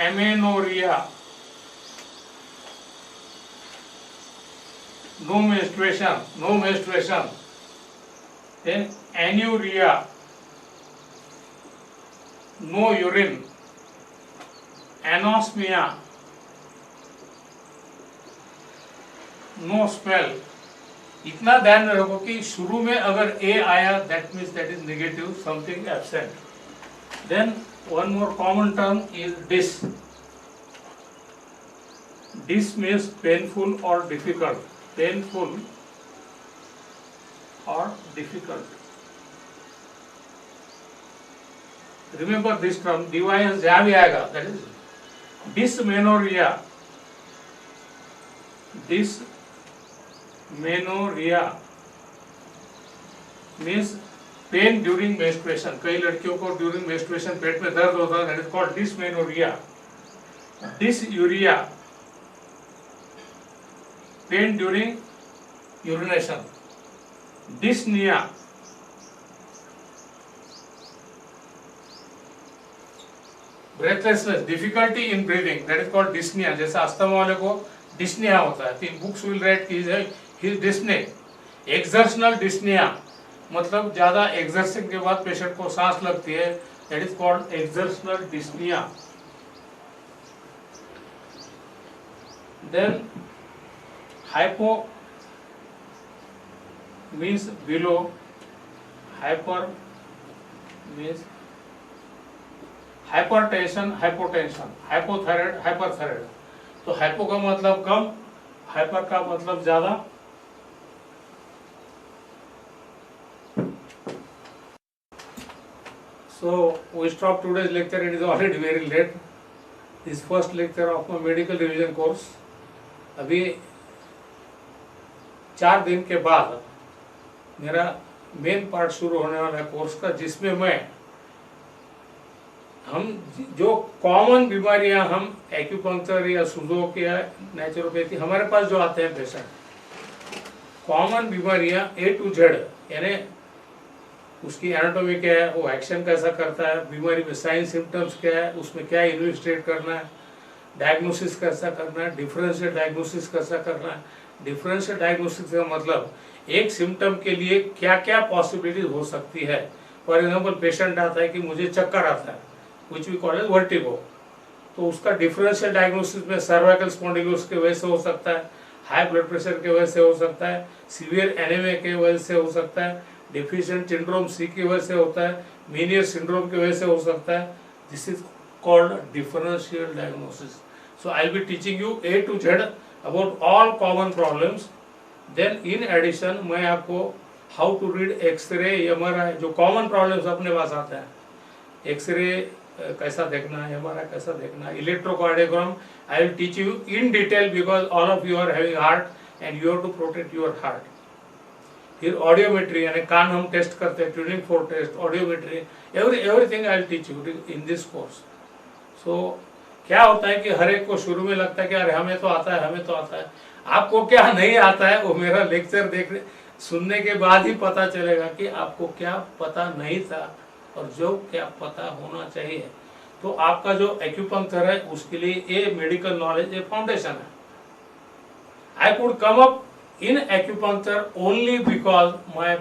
Amenorrhoea, no menstruation, no menstruation. Then anuria, no urine. Anosmia, no smell. इतना ध्यान में रखो कि शुरू में अगर ए आया that means that is negative, something absent. Then one more common term is dis. Dis means painful or difficult. Painful or difficult. Remember this term, device जहाँ भी आएगा, that is dysmenorrhea. Dysmenorrhea means pain during menstruation. कई लड़कियों को during menstruation पेट में दर्द होता है, that is called dysmenorrhea. Dysuria, pain during urination. Dyspnea, breathlessness, difficulty in breathing, that is called dyspnea. जैसे अस्थमा वाले को dyspnea होता है, तो बुक्स विल राइट की है his dyspnea. Exertional dyspnea मतलब ज्यादा एक्सर्शन के बाद पेशेंट को सांस लगती है, that is called exertional dyspnea. Then hypo means below, hyper means hypertension, hypotension, hypothyroid, hyperthyroid. तो hypo का मतलब कम, hyper का मतलब ज्यादा. So we stop today's lecture. It is already very late. This first lecture of my medical revision course. अभी 4 दिन के बाद मेरा मेन पार्ट शुरू होने वाला है कोर्स का, जिसमें हम जो कॉमन बीमारियां हम एक्यूपंक्चर या सुजोक या नेचुरोपैथी हमारे पास जो आते हैं पेशेंट, कॉमन बीमारियां A to Z, यानी उसकी एनाटॉमी क्या है, वो एक्शन कैसा करता है, बीमारी में साइन सिम्टम्स क्या है, उसमें क्या इन्वेस्टिगेट करना है, डायग्नोसिस कैसा करना है, डिफरेंशियल डायग्नोसिस कैसा करना है. डिफरेंशियल डायग्नोसिस का मतलब एक सिम्टम के लिए क्या क्या पॉसिबिलिटीज हो सकती है. फॉर एग्जांपल पेशेंट आता है कि मुझे चक्कर आता है, which we call as vertigo, तो उसका डिफरेंशियल डायग्नोसिस में सर्वाइकल स्पॉन्डिलोसिस की वजह से हो सकता है, हाई ब्लड प्रेशर की वजह से हो सकता है, सीवियर एनीमिया की वजह से हो सकता है, डेफिशिएंट सिंड्रोम सी की वजह से होता है, मीनियर सिंड्रोम की वजह से हो सकता है. This is called differential diagnosis. So I will be teaching you A to Z about all common problems. Then in addition मैं आपको how to read X ray, MRI, जो कॉमन प्रॉब्लम्स अपने पास आते हैं, एक्सरे कैसा देखना है, एमआरआई कैसा देखना है, electrocardiogram I will teach you in detail because all of you are having heart and you have to protect your heart. फिर ऑडियोमेट्री यानी कान हम टेस्ट करते हैं, tuning fork test, audiometry, everything I will teach you in this course. So क्या होता है कि हर एक को शुरू में लगता है कि अरे हमें तो आता है, हमें तो आता है। आपको क्या नहीं आता है वो मेरा लेक्चर देखने सुनने के बाद ही पता चलेगा कि आपको क्या पता नहीं था और जो क्या पता होना चाहिए। तो आपका जो एक्यूपंक्चर है उसके लिए ये मेडिकल नॉलेज ए फाउंडेशन है। I could come up in acupuncture only because my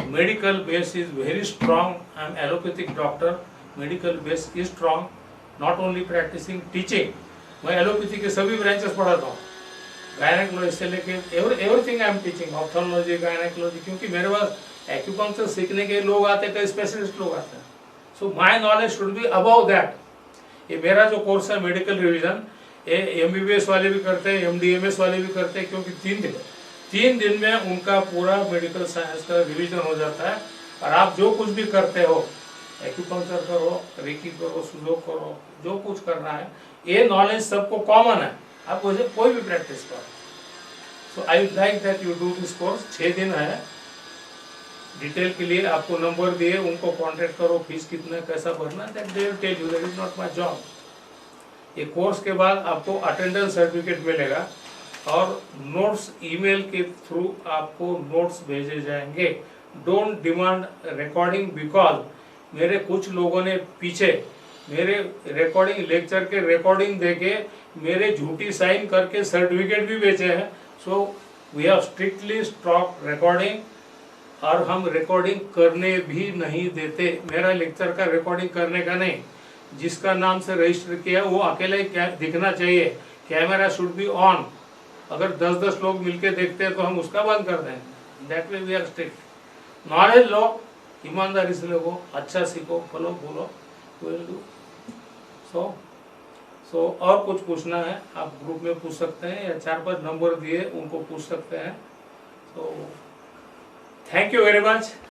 medical base is very strong. I am allopathic doctor, medical base is strong, not only practising, teaching. मैं allopathy के सभी branches पढ़ाता हूँ, gynaecology से लेके everything I am teaching, ophthalmology, gynaecology, क्योंकि मेरे पास acupuncture सीखने के लोग आते हैं, कई स्पेशलिस्ट लोग आते हैं। So my knowledge should be above that. ये मेरा जो कोर्स है मेडिकल रिवीजन, ये एमबीबीएस वाले भी करते हैं, एमडीएमएस वाले भी करते हैं, क्योंकि 3 दिन में उनका पूरा मेडिकल साइंस का रिवीजन हो जाता है। और आप जो कुछ भी करते हो, एक्यूपंक्चर करो, रेकी करो, सुजोग करो, जो कुछ करना है, ये नॉलेज सबको कॉमन है, आप उसे कोई भी प्रैक्टिस करो। So I would like that you do this course. 6 दिन है। डिटेल के लिए आपको नंबर दिए, उनको कांटेक्ट करो, फीस कितना कैसा भरना, that they will tell you, that is not my job. ये कोर्स के बाद आपको अटेंडेंस सर्टिफिकेट मिलेगा और नोट्स ईमेल के थ्रू आपको नोट्स भेजे जाएंगे। डोंट डिमांड रिकॉर्डिंग बिकॉज मेरे कुछ लोगों ने पीछे मेरे रिकॉर्डिंग लेक्चर के रिकॉर्डिंग देके मेरे झूठी साइन करके सर्टिफिकेट भी बेचे हैं। So we have strictly stop recording, और हम रिकॉर्डिंग करने भी नहीं देते। मेरा लेक्चर का रिकॉर्डिंग करने का नहीं, जिसका नाम से रजिस्टर किया वो अकेले दिखना चाहिए, कैमरा शुड बी ऑन। अगर 10-10 लोग मिलके देखते हैं तो हम उसका बंद कर देंगे। That way we are strict. Knowledge लो, ईमानदारी से लोगो, अच्छा सीखो, फॉलो बोलो, विल डू। सो और कुछ पूछना है आप ग्रुप में पूछ सकते हैं, या 4-5 नंबर दिए उनको पूछ सकते हैं। So thank you very much.